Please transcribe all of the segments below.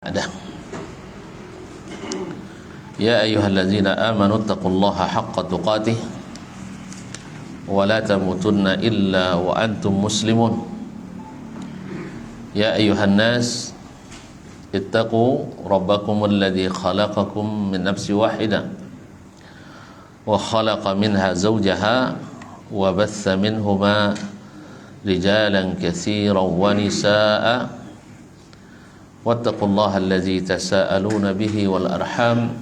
Ada. Ya ayyuhallazina amanu taqullaha haqqa tuqatih wa la tamutunna illa wa antum muslimun. Ya ayyuhan nas ittaqu rabbakumul ladzi khalaqakum min nafsin wahidah wa khalaqa minha zawjaha wa batha minhuma rijalan katsiran wa nisaa'a wattaqullaha allazi tasaaluna bihi wal arham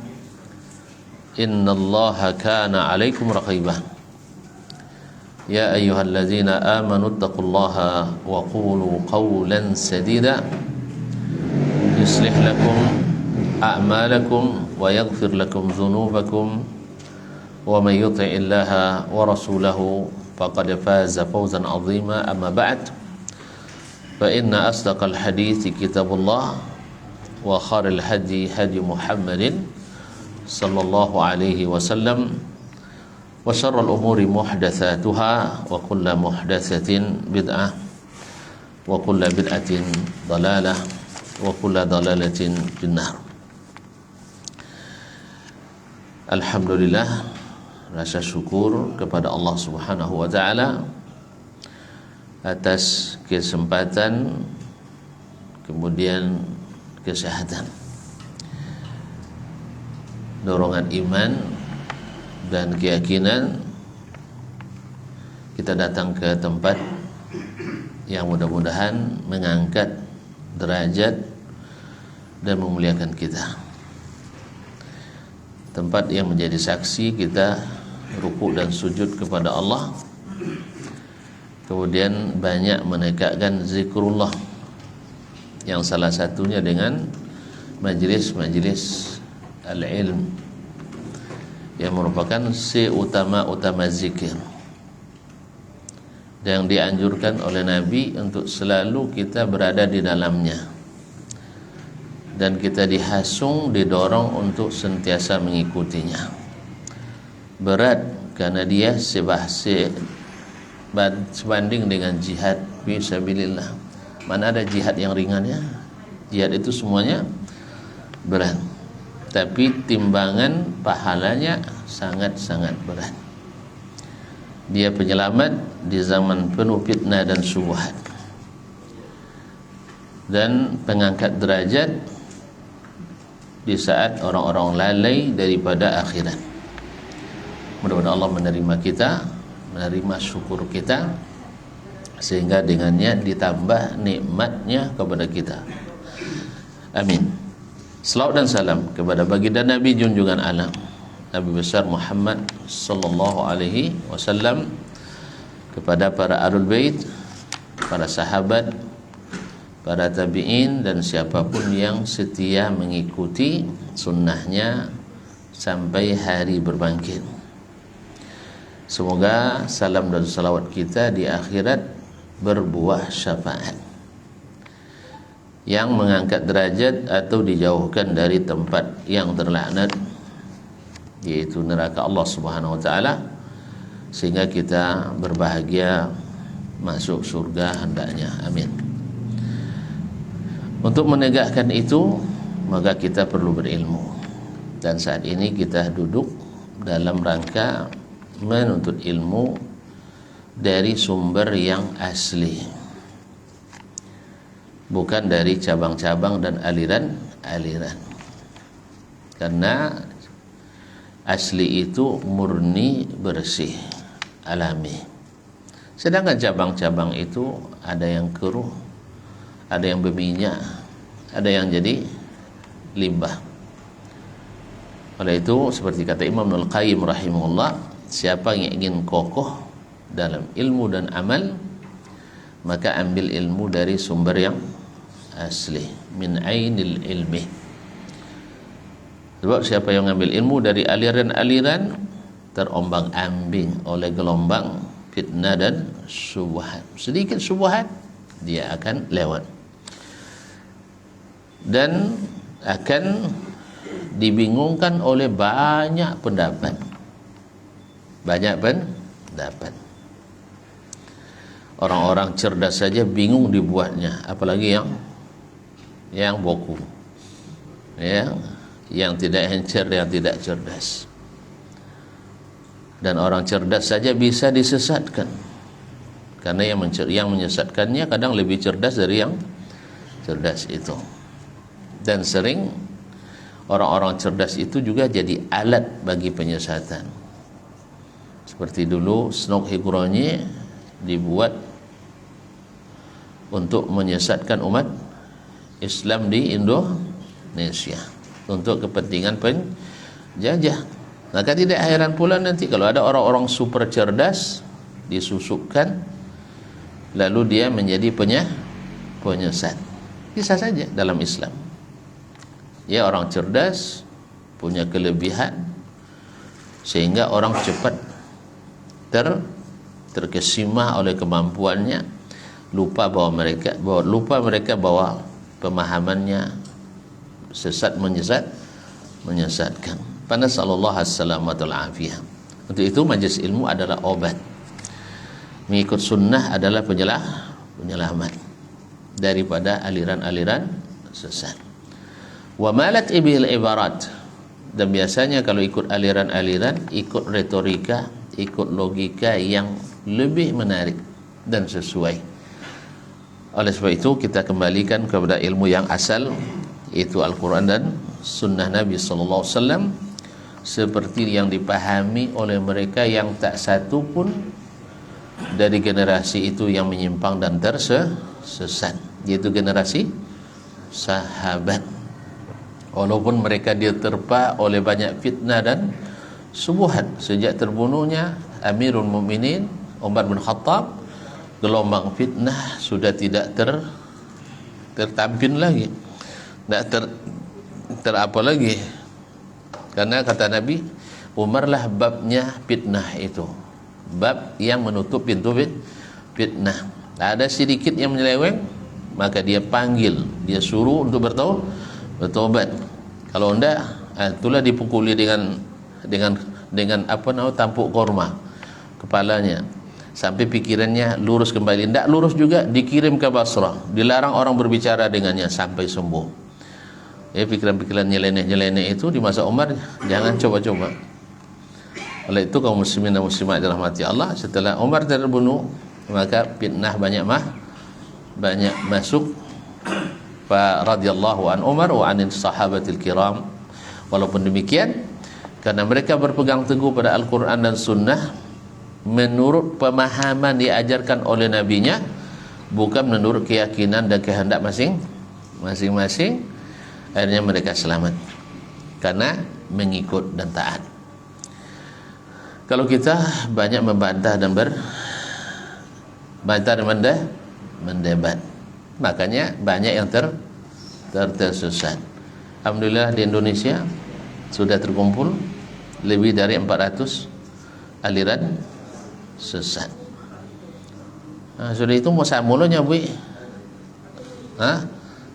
innallaha kana 'alaikum raqibah. Ya ayyuhallazina amanu taqullaha wa qulu qawlan sadida yuslih lakum a'malakum wa yaghfir lakum dhunubakum wa may yuti'illaha wa rasulahu faqad faza fawzan 'azima. Amma ba'd, فإن أصدق الحديث كتاب الله وخير الهدي هدي محمد صلى الله عليه وسلم وشر الأمور محدثاتها وكل محدثة بدعة وكل بدعة ضلالة وكل ضلالة في النار. Alhamdulillah, rasa syukur kepada Allah Subhanahu wa taala atas kesempatan kemudian kesehatan, dorongan iman dan keyakinan kita datang ke tempat yang mudah-mudahan mengangkat derajat dan memuliakan kita, tempat yang menjadi saksi kita rukuk dan sujud kepada Allah, kemudian banyak menegakkan zikrullah, yang salah satunya dengan majlis-majlis al-ilm yang merupakan seutama-utama zikir, yang dianjurkan oleh Nabi untuk selalu kita berada di dalamnya, dan kita dihasung, didorong untuk sentiasa mengikutinya. Berat karena dia sebanding dengan jihad fisabilillah. Mana ada jihad yang ringan ya? Jihad itu semuanya berat, tapi timbangan pahalanya sangat-sangat berat. Dia penyelamat di zaman penuh fitnah dan syubhat, dan pengangkat derajat di saat orang-orang lalai daripada akhirat. Mudah-mudahan Allah menerima kita, menerima syukur kita, sehingga dengannya ditambah nikmatnya kepada kita. Amin. Selawat dan salam kepada baginda Nabi junjungan alam, Nabi besar Muhammad sallallahu alaihi wasallam, kepada para ahlul bait, para sahabat, para tabi'in, dan siapapun yang setia mengikuti sunnahnya sampai hari berbangkit. Semoga salam dan salawat kita di akhirat berbuah syafaat yang mengangkat derajat atau dijauhkan dari tempat yang terlaknat, yaitu neraka Allah Subhanahu wa taala, sehingga kita berbahagia masuk surga hendaknya. Amin. Untuk menegakkan itu, maka kita perlu berilmu, dan saat ini kita duduk dalam rangka menuntut ilmu dari sumber yang asli, bukan dari cabang-cabang dan aliran-aliran, karena asli itu murni, bersih, alami. Sedangkan cabang-cabang itu ada yang keruh, ada yang berminyak, ada yang jadi limbah. Oleh itu, seperti kata Imam Ibnul Qayyim rahimahullah, siapa yang ingin kokoh dalam ilmu dan amal, maka ambil ilmu dari sumber yang asli, min ainil ilmi. Sebab siapa yang ambil ilmu dari aliran-aliran, terombang-ambing oleh gelombang fitnah dan syubhat. Sedikit syubhat dia akan lewat, dan akan dibingungkan oleh banyak pendapat. Orang-orang cerdas saja bingung dibuatnya, apalagi yang boku. ya, yang tidak encer, yang tidak cerdas. Dan orang cerdas saja bisa disesatkan, karena yang menyesatkannya kadang lebih cerdas dari yang cerdas itu. Dan sering orang-orang cerdas itu juga jadi alat bagi penyesatan. Seperti dulu Snok Higuronyi dibuat untuk menyesatkan umat Islam di Indonesia untuk kepentingan penjajah. Maka tidak heran pula nanti kalau ada orang-orang super cerdas disusupkan, lalu dia menjadi penyesat. Bisa saja dalam Islam. Ya, orang cerdas punya kelebihan sehingga orang cepat terkesima oleh kemampuannya, lupa mereka bahwa pemahamannya sesat, menyesatkan. Nasallallahu as-salamatul afiyah. Untuk itu majelis ilmu adalah obat. Mengikut sunnah adalah penyelamat daripada aliran-aliran sesat. Wa malat ibil ibarat. Dan biasanya kalau ikut aliran-aliran, ikut retorika, ikut logika yang lebih menarik dan sesuai. Oleh sebab itu kita kembalikan kepada ilmu yang asal, yaitu Al-Quran dan sunnah Nabi sallallahu alaihi wasallam, seperti yang dipahami oleh mereka yang tak satu pun dari generasi itu yang menyimpang dan tersesat, yaitu generasi sahabat. Walaupun mereka diterpa oleh banyak fitnah dan subuhat sejak terbunuhnya Amirul Mukminin Umar bin Khattab, gelombang fitnah sudah tidak tertampin lagi, tidak apa lagi. Karena kata Nabi, Umarlah babnya fitnah itu, bab yang menutup pintu fitnah. Ada sedikit yang menyeleweng, maka dia panggil, dia suruh untuk bertobat. Kalau enggak, itulah dipukuli dengan apa namanya, tampuk korma kepalanya sampai pikirannya lurus kembali. Enggak lurus juga, dikirim ke Basrah, dilarang orang berbicara dengannya sampai sembuh. Ya, pikiran-pikiran nyeleneh itu di masa Umar jangan coba-coba. Oleh itu kaum muslimin dan muslimat dirahmati Allah, setelah Umar terbunuh, maka fitnah banyak masuk. Fa radhiyallahu an Umar wa anin sahabatil kiram. Walaupun demikian, karena mereka berpegang teguh pada Al-Quran dan Sunnah menurut pemahaman diajarkan oleh nabinya, bukan menurut keyakinan dan kehendak masing-masing, akhirnya mereka selamat karena mengikut dan taat. Kalau kita banyak membantah dan mendebat, makanya banyak yang tersesat. Alhamdulillah di Indonesia sudah terkumpul lebih dari 400 aliran sesat. Sudah itu mau mulanya Bu.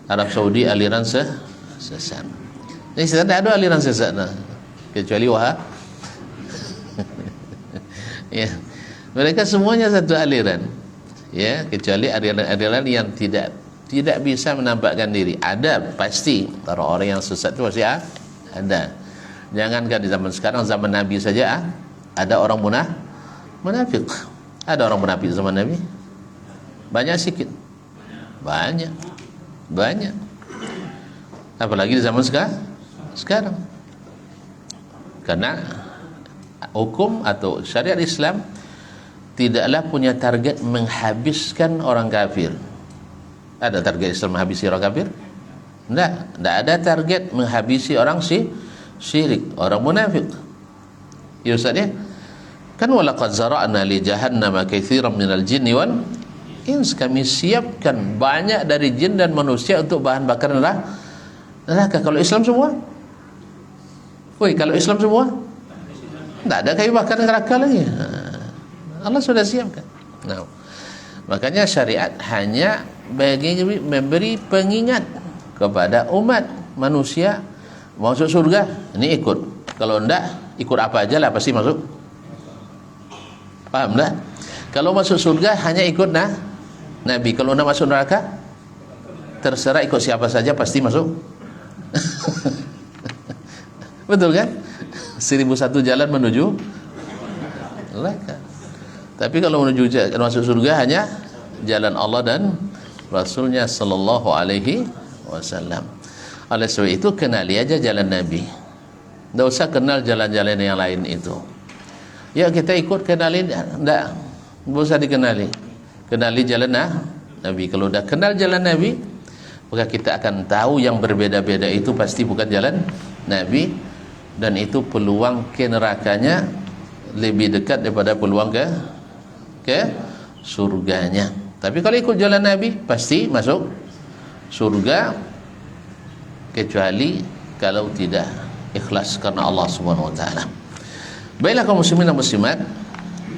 Arab Saudi aliran sesat. Ini tidak ada aliran sesat kecuali Wahab. Ya. Mereka semuanya satu aliran. Ya, kecuali aliran-aliran yang tidak bisa menampakkan diri. Ada pasti orang-orang yang sesat itu pasti ada. Jangankan di zaman sekarang, zaman Nabi saja ada orang munafik. Ada orang munafik zaman Nabi? Banyak sikit. Banyak. Apalagi di zaman sekarang. Karena hukum atau syariat Islam tidaklah punya target menghabiskan orang kafir. Ada target Islam menghabisi orang kafir? Tidak ada target menghabisi orang syirik, orang munafik. Ya Ustaz ya? Kan walaqad zara'na li jahannama katsiran minal jinni wal ins, kami siapkan banyak dari jin dan manusia untuk bahan bakar neraka. Kalau Islam semua? Kalau Islam semua? Tidak ada kayu bakar neraka lagi. Allah sudah siapkan. Nah, makanya syariat hanya memberi pengingat kepada umat manusia masuk surga, ini ikut. Kalau enggak, ikut apa aja lah pasti masuk. Paham enggak? Kalau masuk surga hanya ikut Nabi. Kalau nak masuk neraka, terserah ikut siapa saja pasti masuk Betul kan? 1001 jalan menuju neraka. Tapi kalau menuju masuk surga hanya jalan Allah dan Rasulnya sallallahu alaihi wasallam. Oleh sebab itu kenali aja jalan Nabi. Tidak usah kenal jalan-jalan yang lain itu. Ya kita ikut kenalin, tidak usah dikenali. Kenali jalan Nabi. Kalau udah kenal jalan Nabi, maka kita akan tahu yang berbeda-beda itu pasti bukan jalan Nabi, dan itu peluang ke nerakanya lebih dekat daripada peluang ke surganya. Tapi kalau ikut jalan Nabi pasti masuk surga, kecuali kalau tidak ikhlas karena Allah Subhanahu wa taala. Baiklah kaum muslimin dan muslimat,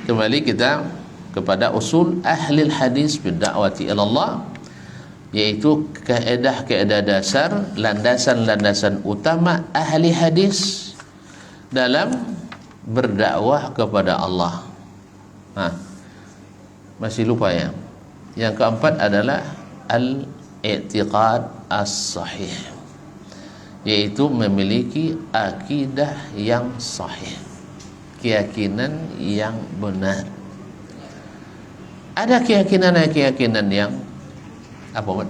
kembali kita kepada usul ahli hadis bid'awati ila Allah, yaitu kaedah-kaedah dasar, landasan-landasan utama ahli hadis dalam berdakwah kepada Allah. Masih lupa ya. Yang keempat adalah al-i'tiqad as-sahih, yaitu memiliki akidah yang sahih, keyakinan yang benar. Ada keyakinan yang apa, Mat?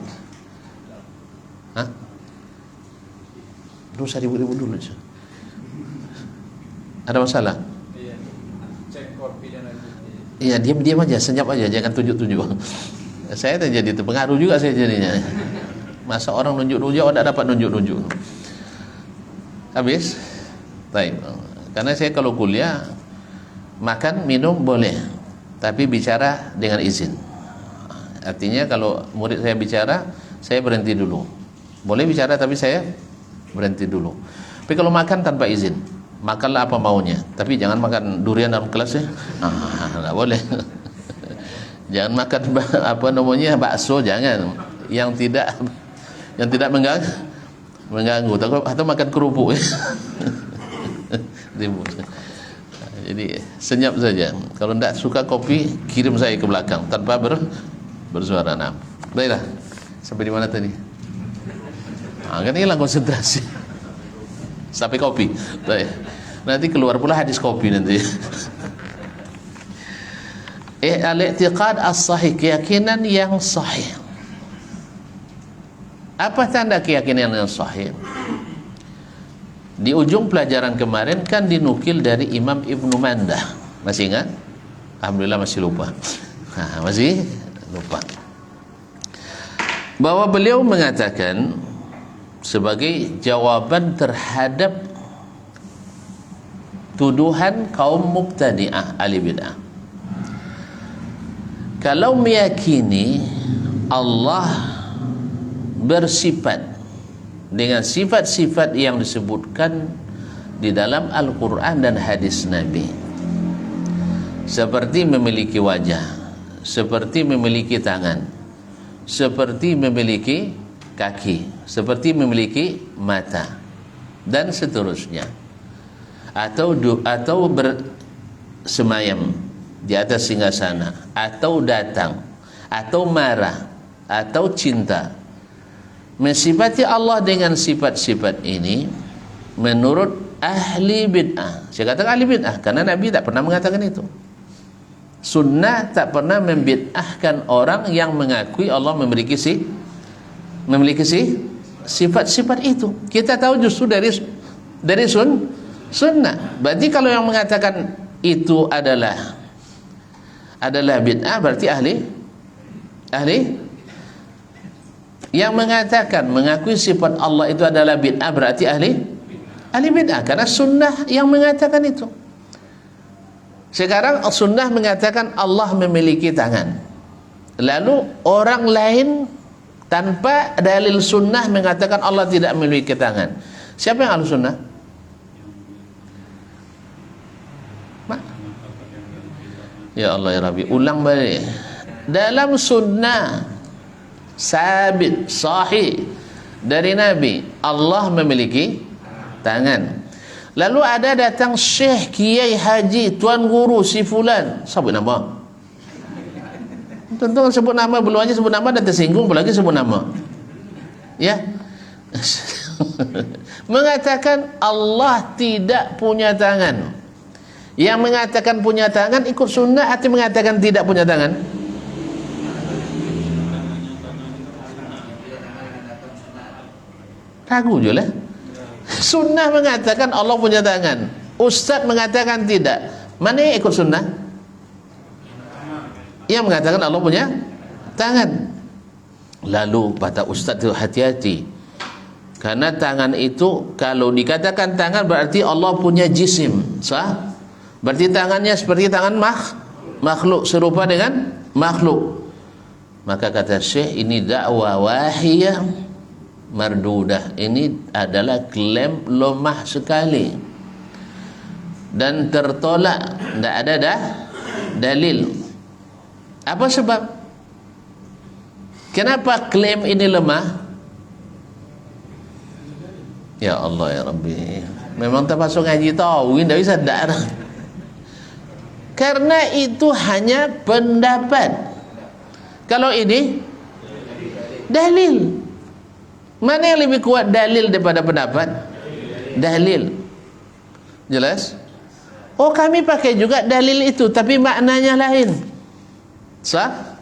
Usah ribut-ribut dulu. Ada masalah? Iya. Cek kopi dan iya, diam-diam aja, senyap aja, jangan tunjuk-tunjuk. Saya jadi terpengaruh juga saya jadinya. Masa orang nunjuk-nunjuk, orang tak dapat nunjuk-nunjuk. Habis? Baik. Karena saya kalau kuliah, makan, minum boleh, tapi bicara dengan izin. Artinya kalau murid saya bicara, saya berhenti dulu. Boleh bicara tapi saya berhenti dulu. Tapi kalau makan tanpa izin, makanlah apa maunya, tapi jangan makan durian dalam kelas ya. Tidak boleh. Jangan makan bakso, jangan. Yang tidak mengganggu. Atau makan kerupuk. Jadi senyap saja. Kalau tidak suka kopi, kirim saya ke belakang tanpa bersuara. Baiklah. Sampai di mana tadi? Kan hilang konsentrasi. Sampai kopi. Baik. Nanti keluar pula hadis kopi nanti. Al-i'tiqad as-sahih, keyakinan yang sahih. Apa tanda keyakinan yang sahih? Di ujung pelajaran kemarin kan dinukil dari Imam Ibnu Mandah. Masih ingat? Alhamdulillah masih lupa. Masih lupa. Bahwa beliau mengatakan sebagai jawaban terhadap tuduhan kaum mubtadi'ah ahli bid'ah, kalau meyakini Allah bersifat dengan sifat-sifat yang disebutkan di dalam Al-Quran dan hadis Nabi, seperti memiliki wajah, seperti memiliki tangan, seperti memiliki kaki, seperti memiliki mata, dan seterusnya, atau bersemayam di atas singgasana, atau datang, atau marah, atau cinta, mensifati Allah dengan sifat-sifat ini menurut ahli bid'ah. Saya katakan ahli bid'ah karena Nabi tak pernah mengatakan itu. Sunnah tak pernah membid'ahkan orang yang mengakui Allah memiliki sifat-sifat itu. Kita tahu justru dari sunnah. Berarti kalau yang mengatakan itu adalah bid'ah, berarti ahli yang mengatakan mengakui sifat Allah itu adalah bid'ah, berarti ahli bid'ah, karena sunnah yang mengatakan itu. Sekarang sunnah mengatakan Allah memiliki tangan, lalu orang lain tanpa dalil sunnah mengatakan Allah tidak memiliki tangan. Siapa yang ahli sunnah? Ya Allah ya Rabbi, ulang balik. Dalam sunnah sabit sahih dari Nabi, Allah memiliki tangan. Lalu ada datang syekh, kiai, haji, tuan guru si fulan, sebut nama. Tentu sebut nama, belum aja sebut nama dan tersinggung, apalagi sebut nama. Ya. Mengatakan Allah tidak punya tangan. Yang mengatakan punya tangan ikut sunnah atau mengatakan tidak punya tangan? Ragu je lah. Sunnah mengatakan Allah punya tangan, Ustaz mengatakan tidak. Mana yang ikut sunnah? Yang mengatakan Allah punya tangan. Lalu kata Ustaz itu hati-hati, karena tangan itu kalau dikatakan tangan berarti Allah punya jisim, sah? Berarti tangannya seperti tangan makhluk, serupa dengan makhluk. Maka kata Syekh, ini dakwah wahiyah mardudah. Ini adalah klaim lemah sekali dan tertolak, tidak ada dalil. Apa sebab? Kenapa klaim ini lemah? Ya Allah ya Rabbi, memang termasuk ngaji tahu, tidak bisa darah. Karena itu hanya pendapat. Kalau ini dalil. Mana yang lebih kuat, dalil daripada pendapat? Dalil. Jelas? Oh, kami pakai juga dalil itu, tapi maknanya lain. Sah?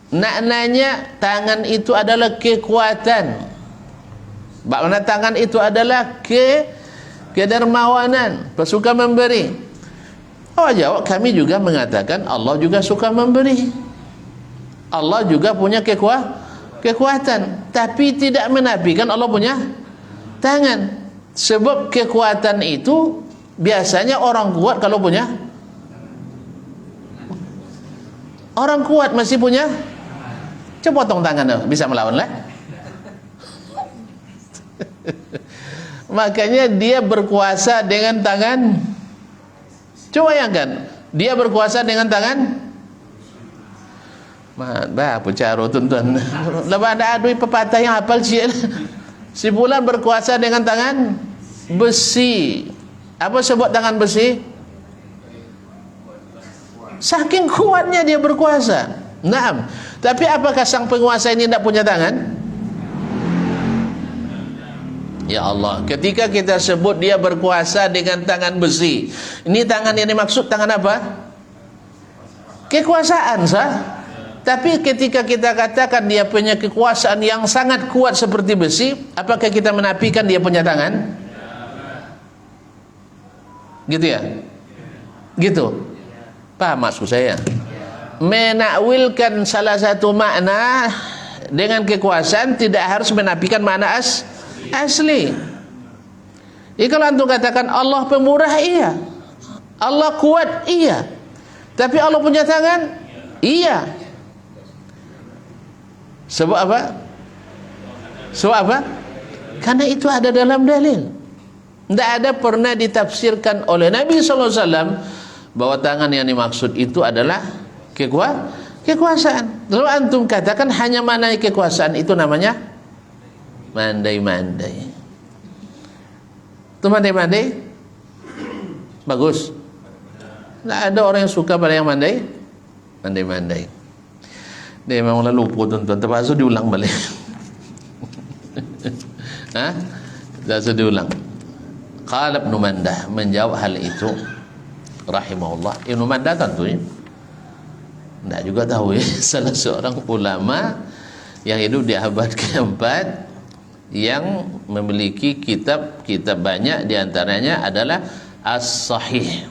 Maknanya tangan itu adalah kekuatan. Makna tangan itu adalah kedermawanan, pesuka memberi. Oh, jawab, kami juga mengatakan Allah juga suka memberi. Allah juga punya kekuatan, tapi tidak menafikan Allah punya tangan. Sebab kekuatan itu biasanya orang kuat kalau punya. Orang kuat masih punya. Coba potong tangan, bisa melawan lah. Makanya dia berkuasa dengan tangan. Coba bayangkan, dia berkuasa dengan tangan. Bah, pucaro tuan-tuan. Lepas ada adui pepatah yang hafal si bulan berkuasa dengan tangan besi. Apa sebut tangan besi? Saking kuatnya dia berkuasa. Naam. Tapi apakah sang penguasa ini tidak punya tangan? Ya Allah, ketika kita sebut dia berkuasa dengan tangan besi, ini tangan yang dimaksud tangan apa? Kekuasaan, sah? Tapi ketika kita katakan dia punya kekuasaan yang sangat kuat seperti besi, apakah kita menafikan dia punya tangan? Gitu ya? Gitu. Paham maksud saya? Menakwilkan salah satu makna dengan kekuasaan tidak harus menafikan makna asli. Jadi kalau antum katakan Allah pemurah, iya. Allah kuat, iya. Tapi Allah punya tangan, iya. Sebab apa? Sebab apa? Karena itu ada dalam dalil. Tidak ada pernah ditafsirkan oleh Nabi SAW bahwa tangan yang dimaksud itu adalah kekuasaan. Lalu antum katakan hanya mana kekuasaan, itu namanya mandai-mandai. Itu mandai-mandai bagus. Tidak ada orang yang suka pada yang mandai-mandai. Dia memang lupa tuan-tuan, terpaksa diulang balik. Terpaksa diulang. Qala Ibnu Mandah menjawab hal itu rahimahullah. Ibnu Mandah tentu tidak juga tahu ya, salah seorang ulama yang hidup di abad keempat yang memiliki kitab banyak, diantaranya adalah As-Sahih.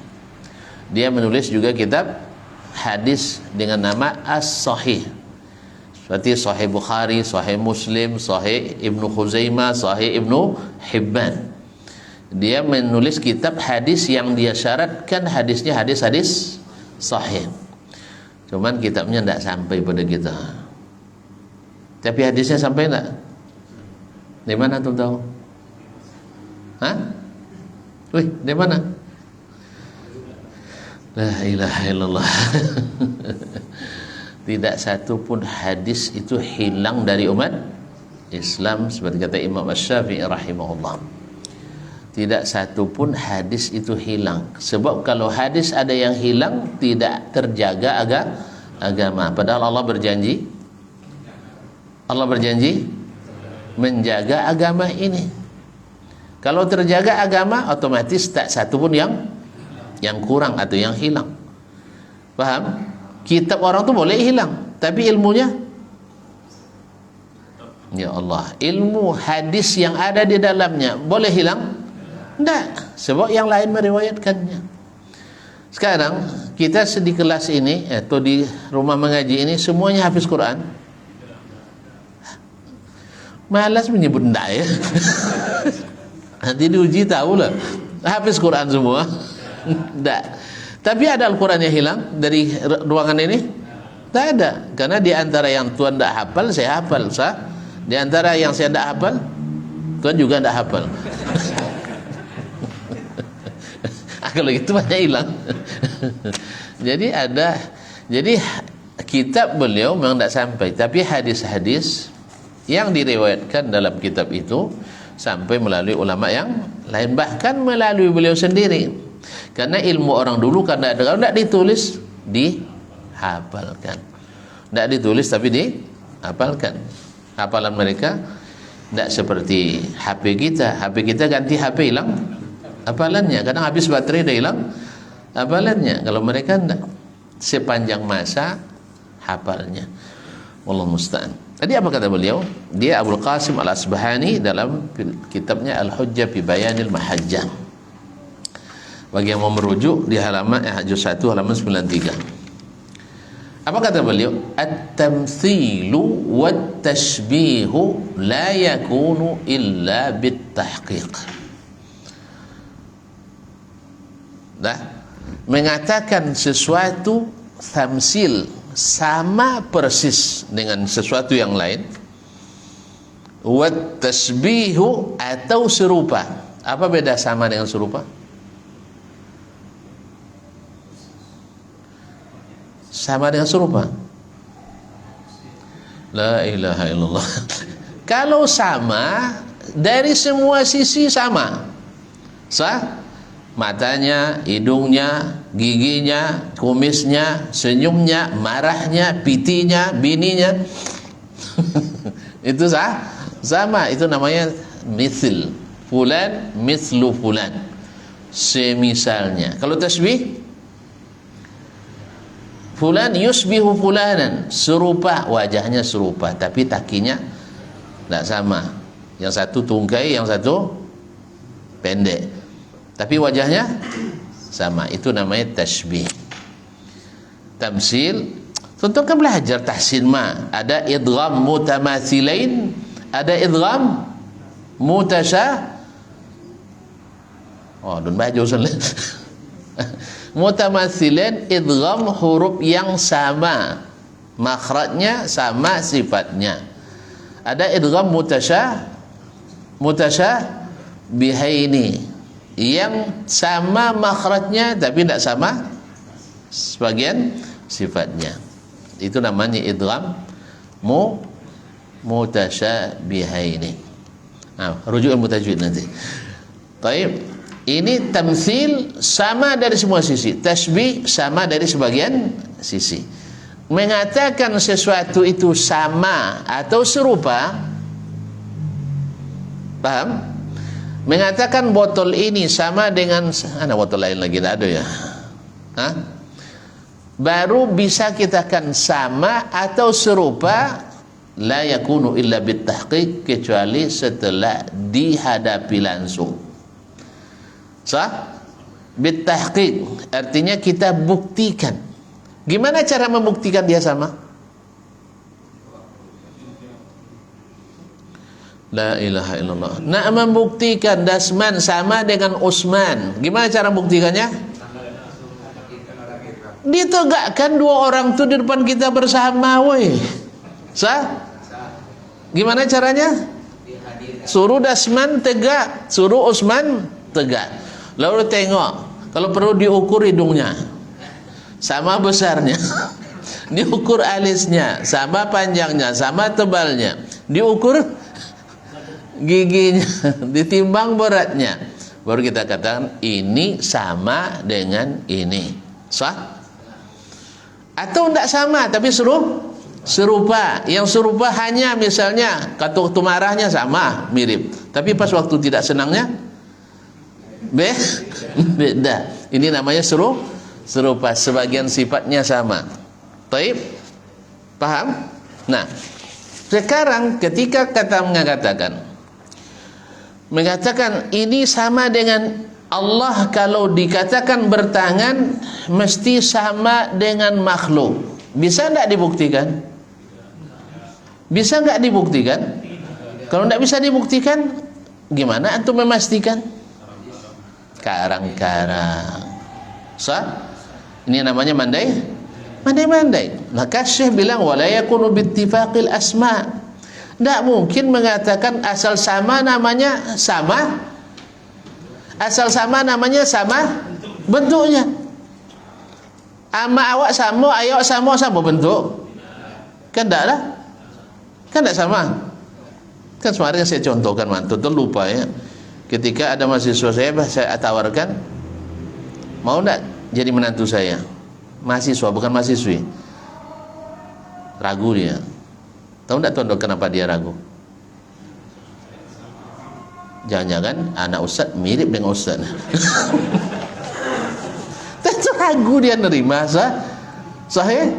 Dia menulis juga kitab hadis dengan nama As-Sahih, seperti Sahih Bukhari, Sahih Muslim, Sahih Ibnu Khuzaimah, Sahih Ibnu Hibban. Dia menulis kitab hadis yang dia syaratkan hadisnya hadis-hadis sahih. Cuman kitabnya tidak sampai pada kita. Tapi hadisnya sampai tidak? Di mana tuh tahu? Hah? Wih, di mana? La ilaha illallah. Tidak satu pun hadis itu hilang dari umat Islam, seperti kata Imam Asy-Syafi'i rahimahullah. Tidak satu pun hadis itu hilang. Sebab kalau hadis ada yang hilang, tidak terjaga agama. Padahal Allah berjanji menjaga agama ini. Kalau terjaga agama, otomatis tak satu pun yang kurang atau yang hilang. Paham? Kitab orang tu boleh hilang, tapi ilmunya, ya Allah, ilmu hadis yang ada di dalamnya boleh hilang? Tidak, sebab yang lain meriwayatkannya. Sekarang kita di kelas ini atau di rumah mengaji ini semuanya hafiz Quran. Malas menyebut ndak ya. Nanti diuji tahulah hafiz Quran semua. Ndak. Tapi ada Al-Quran yang hilang dari ruangan ini? Tak ada. Karena di antara yang Tuan tidak hafal, saya hafal. Di antara yang saya tidak hafal, Tuan juga tidak hafal. Kalau gitu banyak hilang. Jadi kitab beliau memang tidak sampai. Tapi hadis-hadis yang diriwayatkan dalam kitab itu sampai melalui ulama yang lain, bahkan melalui beliau sendiri. Karena ilmu orang dulu kalau tidak ditulis dihafalkan, tidak ditulis tapi dihafalkan. Hafalan mereka tidak seperti HP kita. HP kita ganti HP hilang hafalannya, kadang habis baterai dah hilang hafalannya. Kalau mereka tidak, sepanjang masa hafalnya. Wallahu musta'an. Tadi apa kata beliau? Dia Abul Qasim Al-Asbahani dalam kitabnya Al-Hujjah fi Bayanil Mahajjah. Bagi yang mau merujuk di halaman juz 1 halaman 93. Apa kata beliau? At-tamtsilu wat-tashbihu la yakunu illa bit-tahqiq. Mengatakan sesuatu tamsil sama persis dengan sesuatu yang lain, wat-tashbihu atau serupa. Apa beda sama dengan serupa? Sama dengan serupa. La ilaha illallah. Kalau sama, dari semua sisi sama. Matanya, hidungnya, giginya, kumisnya, senyumnya, marahnya, pitinya, bininya. Itu sama. Itu namanya mithl. Fulan mithlu fulan. Semisalnya. Kalau tasbih, fulan yusbihu fulanan, serupa, wajahnya serupa, tapi takinya tidak sama. Yang satu tungkai, yang satu pendek, tapi wajahnya sama. Itu namanya tashbih. Tamsil, tentu kan belajar tahsin ma. Ada idgham mutamatsilain, ada idgham dun baju mutamatsilan, idgham huruf yang sama, makhrajnya sama, sifatnya. Ada idgham mutasyabihaini, yang sama makhrajnya tapi tidak sama sebagian sifatnya. Itu namanya idgham mutasyabihaini. Rujuk ilmu tajwid nanti. Baik. Ini tamtsil sama dari semua sisi, tasbih sama dari sebagian sisi. Mengatakan sesuatu itu sama atau serupa, paham? Mengatakan botol ini sama dengan botol lain lagi, tidak ada ya. Baru bisa kita kan sama atau serupa, la yakunu illa bitahqiq, kecuali setelah dihadapi langsung. Bitahqiq artinya kita buktikan. Gimana cara membuktikan dia sama? La ilaha illallah. Nak membuktikan Dasman sama dengan Usman, gimana cara membuktikannya? Ditegakkan dua orang itu di depan kita bersama, woi. Gimana caranya? Suruh Dasman tegak, suruh Usman tegak. Lalu tengok, kalau perlu diukur hidungnya, sama besarnya, diukur alisnya, sama panjangnya, sama tebalnya, diukur giginya, ditimbang beratnya, baru kita katakan ini sama dengan ini. Sah? Atau tidak sama tapi serupa. Yang serupa hanya misalnya waktu marahnya sama, mirip. Tapi pas waktu tidak senangnya beda. Ini namanya serupa. Sebagian sifatnya sama. Taib? Paham? Nah, sekarang ketika mengatakan ini sama dengan Allah, kalau dikatakan bertangan mesti sama dengan makhluk. Bisa enggak dibuktikan? Bisa enggak dibuktikan? Kalau enggak bisa dibuktikan, gimana antum memastikan? Karang-karang. Sah? Ini namanya mandai-mandai. Maka Syekh bilang wala yakunu bittifaqil asma'. Tidak mungkin mengatakan asal sama namanya sama. Asal sama namanya sama bentuknya. Ama awak sama, ayok sama bentuk. Kan tak lah. Kan tak sama. Kan kemarin saya contohkan mantu tu lupa ya. Ketika ada mahasiswa saya tawarkan, mau tak jadi menantu saya? Mahasiswa bukan mahasiswi. Ragu dia. Tahu tak tuan kenapa dia ragu? Jangan-jangan anak ustaz mirip dengan ustaz. Tentu ragu dia nerima sahih.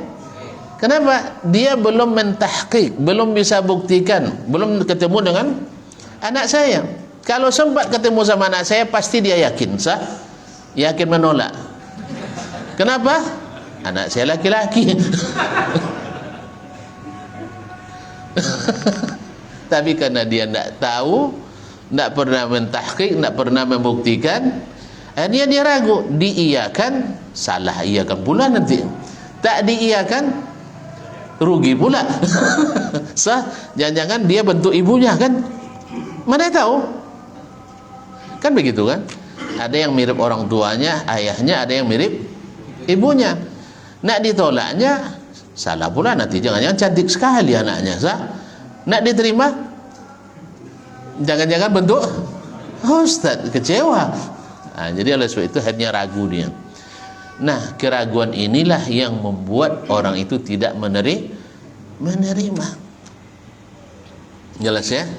Kenapa? Dia belum mentahqiq, belum bisa buktikan, belum ketemu dengan anak saya. Kalau sempat ketemu sama anak saya, pasti dia yakin yakin menolak. Kenapa? Anak saya laki-laki. Tapi karena dia tidak tahu, tidak pernah mentahqiq, tidak pernah membuktikan, akhirnya dia ragu. Diiyakan, salah iyakan pula nanti. Tak diiyakan, rugi pula. Jangan-jangan dia bentuk ibunya kan? Mana tahu? Kan begitu kan? Ada yang mirip orang tuanya, ayahnya, ada yang mirip ibunya. Nak ditolaknya, salah pula nanti. Jangan-jangan cantik sekali anaknya. Nak diterima, jangan-jangan bentuk ustaz, kecewa. Nah, jadi oleh sebab itu akhirnya ragu dia. Nah, keraguan inilah yang membuat orang itu tidak menerima. Jelas ya?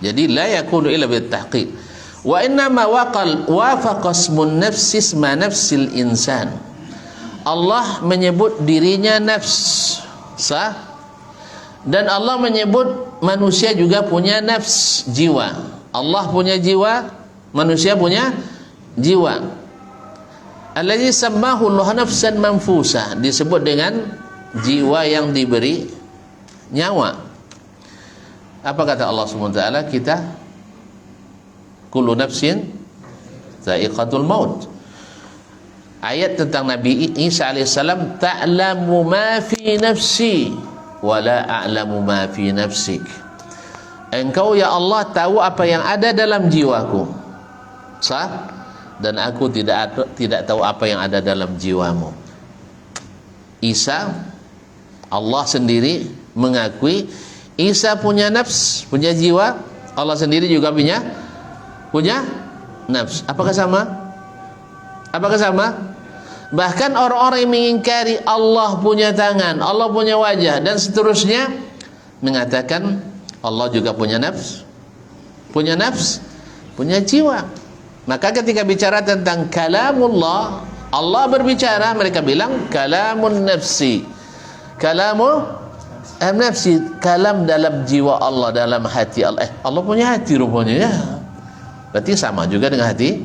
Jadi la yakunu illa bitahqiq. Wa inna ma wafaqa ismun nafsi isma nafsil insan. Allah menyebut dirinya nafs, dan Allah menyebut manusia juga punya nafs, jiwa. Allah punya jiwa, manusia punya jiwa. Allazi sammahu Allah nafsan manfusa, disebut dengan jiwa yang diberi nyawa. Apa kata Allah Subhanahu wa taala? Kita kullu nafsin dha'iqatul maut. Ayat tentang Nabi Isa alaihissalam, ta'lamu ma fi nafsi wala a'lamu ma fi nafsik. Engkau ya Allah tahu apa yang ada dalam jiwaku, dan aku tidak tahu apa yang ada dalam jiwamu. Isa, Allah sendiri mengakui Isa punya nafs, punya jiwa. Allah sendiri juga punya nafs. Apakah sama? Apakah sama? Bahkan orang-orang yang mengingkari Allah punya tangan, Allah punya wajah, dan seterusnya, mengatakan Allah juga punya nafs, punya jiwa. Maka ketika bicara tentang kalamullah, Allah berbicara, mereka bilang kalamun nafsi, nafsi, kalam dalam jiwa Allah, dalam hati Allah. Allah punya hati rupanya ya. Berarti sama juga dengan hati.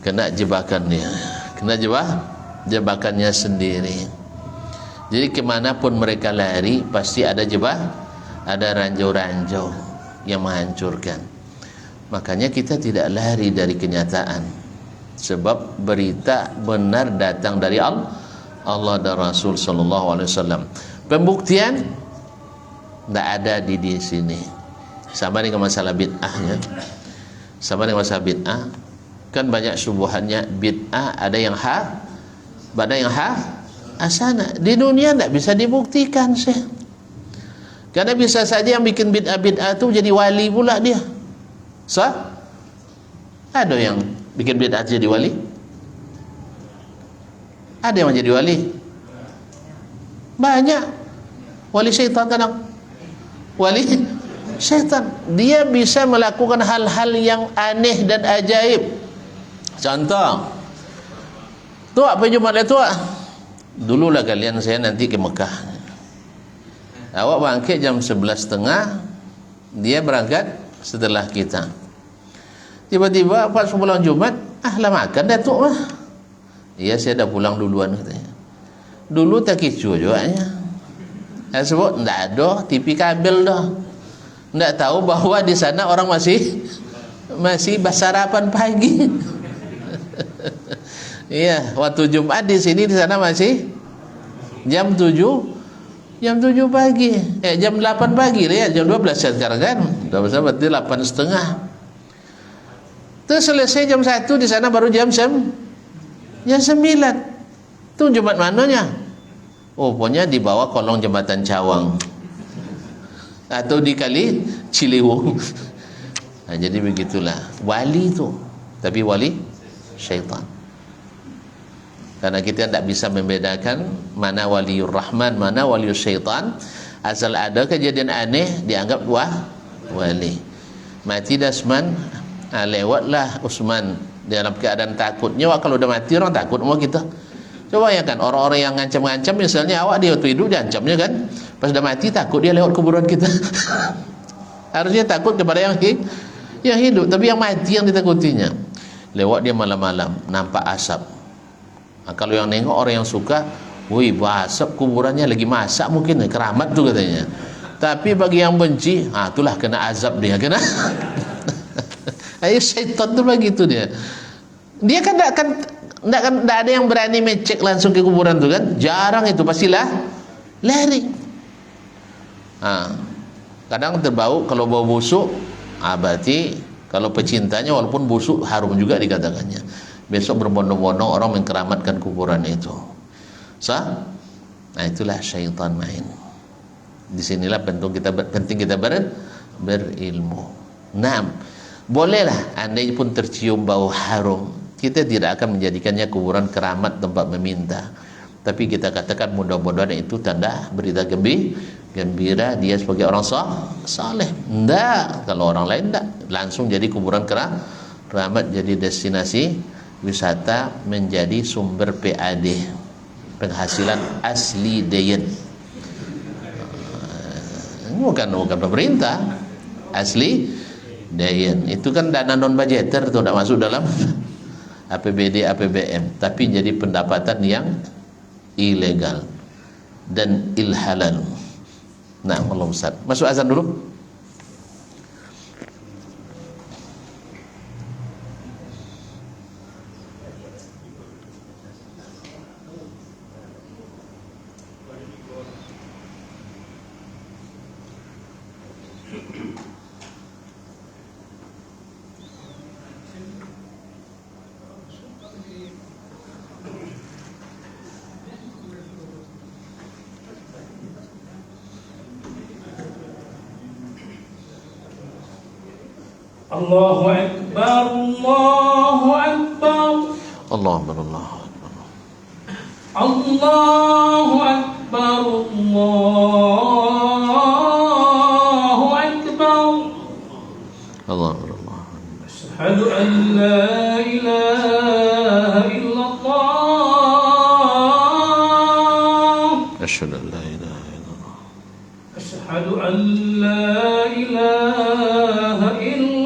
Kena jebakannya, kena jebakannya sendiri. Jadi kemanapun mereka lari, pasti ada ada ranjau-ranjau yang menghancurkan. Makanya kita tidak lari dari kenyataan, sebab berita benar datang dari Allah dan Rasul sallallahu alaihi wasallam. Pembuktian tidak ada di sini. Sama dengan masalah bid'ahnya. Sama dengan masalah bid'ah, kan banyak syubhannya. Bid'ah ada yang hasanah. Di dunia tidak bisa dibuktikan sih. Karena bisa saja yang bikin bid'ah itu jadi wali pula dia. Ada yang bikin bid'ah jadi wali? Ada yang menjadi wali? Banyak wali syaitan kadang. Wali syaitan, dia bisa melakukan hal-hal yang aneh dan ajaib. Contoh, Tuak pergi Jumat lah Tuak. Dululah kalian saya nanti ke Mekah. Awak bangkit jam 11.30, dia berangkat setelah kita. Tiba-tiba pas pulang Jumat, lah makan dah Tuak mah. Iya, saya dah pulang duluan katanya. Dulu tak kicu juga ya. Saya sebut enggak ada TV kabel dah. Enggak tahu bahwa di sana orang masih sarapan pagi. Iya, waktu Jumat di sini di sana masih jam 7 pagi. Jam 8 pagi lah ya, jam 12 sekarang kan. Udah berarti 8.30. Terus selesai jam 1 di sana baru jam 9. Itu Jumat mananya? Oh, pokoknya di bawah kolong jembatan Cawang atau di Kali Ciliwung. Nah, jadi begitulah wali itu, tapi wali syaitan. Karena kita tidak bisa membedakan mana waliur rahman, mana waliur syaitan. Asal ada kejadian aneh dianggap wali. Mati Dasman, lewatlah Usman dalam keadaan takutnya. Kalau udah mati orang takut sama kita. Coba ya kan, orang-orang yang ngancam-ngancam, misalnya awak dia waktu hidup diancamnya kan, pas udah mati takut dia lewat kuburan kita. Harusnya takut kepada yang hidup, tapi yang mati yang ditakutinya. Lewat dia malam-malam nampak asap. Nah, kalau yang nengok orang yang suka, wih asap kuburannya lagi masak mungkin, keramat tuh katanya. Tapi bagi yang benci, itulah kena azab dia, kena. Ayo syaitan tuh begitu dia. Dia kan tidak ada yang berani mecek langsung ke kuburan tuh kan, jarang itu, pastilah lari. Kadang terbau, kalau bau busuk, berarti kalau pecintanya walaupun busuk harum juga dikatakannya. Besok berbondong-bondong orang mengkeramatkan kuburan itu. Nah itulah syaitan main. Disinilah penting kita berilmu. Nah, bolehlah andai pun tercium bau harum, kita tidak akan menjadikannya kuburan keramat tempat meminta, tapi kita katakan mudah-mudahan itu tanda berita gembira dia sebagai orang saleh. Enggak, kalau orang lain enggak, langsung jadi kuburan keramat, jadi destinasi wisata, menjadi sumber PAD, penghasilan asli dayen. Bukan pemerintah, asli dayen. Itu kan dana non budgeter tuh, tidak masuk dalam APBD APBN, tapi jadi pendapatan yang ilegal dan ilhalal. Nah, Allah Ustaz. Masuk azan dulu. Allahu Akbar, Allahu Akbar, Allahu Akbar, Allahu Akbar, Allahu Akbar, Allahu Akbar. Asyhadu an la ilaha illallah, Asyhadu an la ilaha illallah, Asyhadu an la ilaha illallah,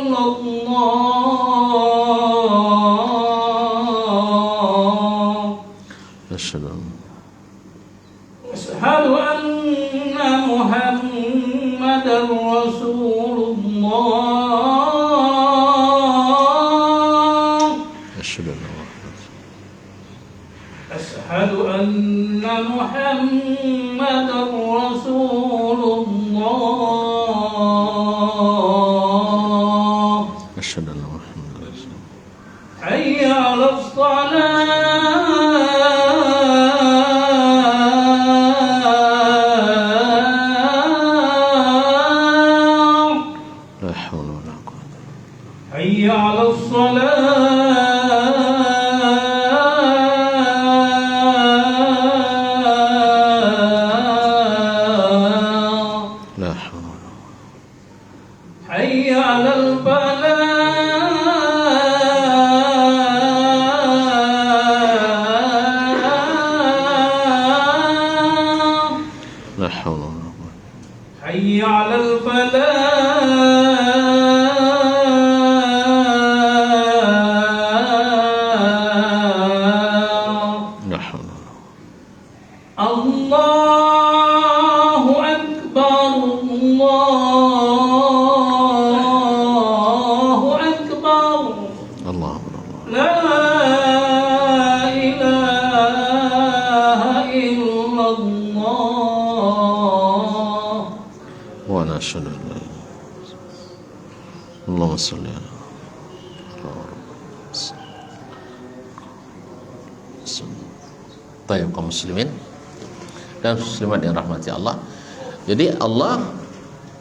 Asyhadu anna Muhammadar Rasulullah, Asyhadu anna Muhammadar Rasulullah, Asyhadu anna Muhammadar Rasulullah. Hayya 'alas shalah, hayya 'alas salah, La haula wala quwwata. حي على الفلاح La haula wala الله أكبر الله أكبر quwwata. Allah Allah. لا إله إلا الله Wa nashhadu an la ilaha illallah. Allahumma salli ala Tayyib kaum muslimin dan muslimat yang rahmati Allah. Jadi Allah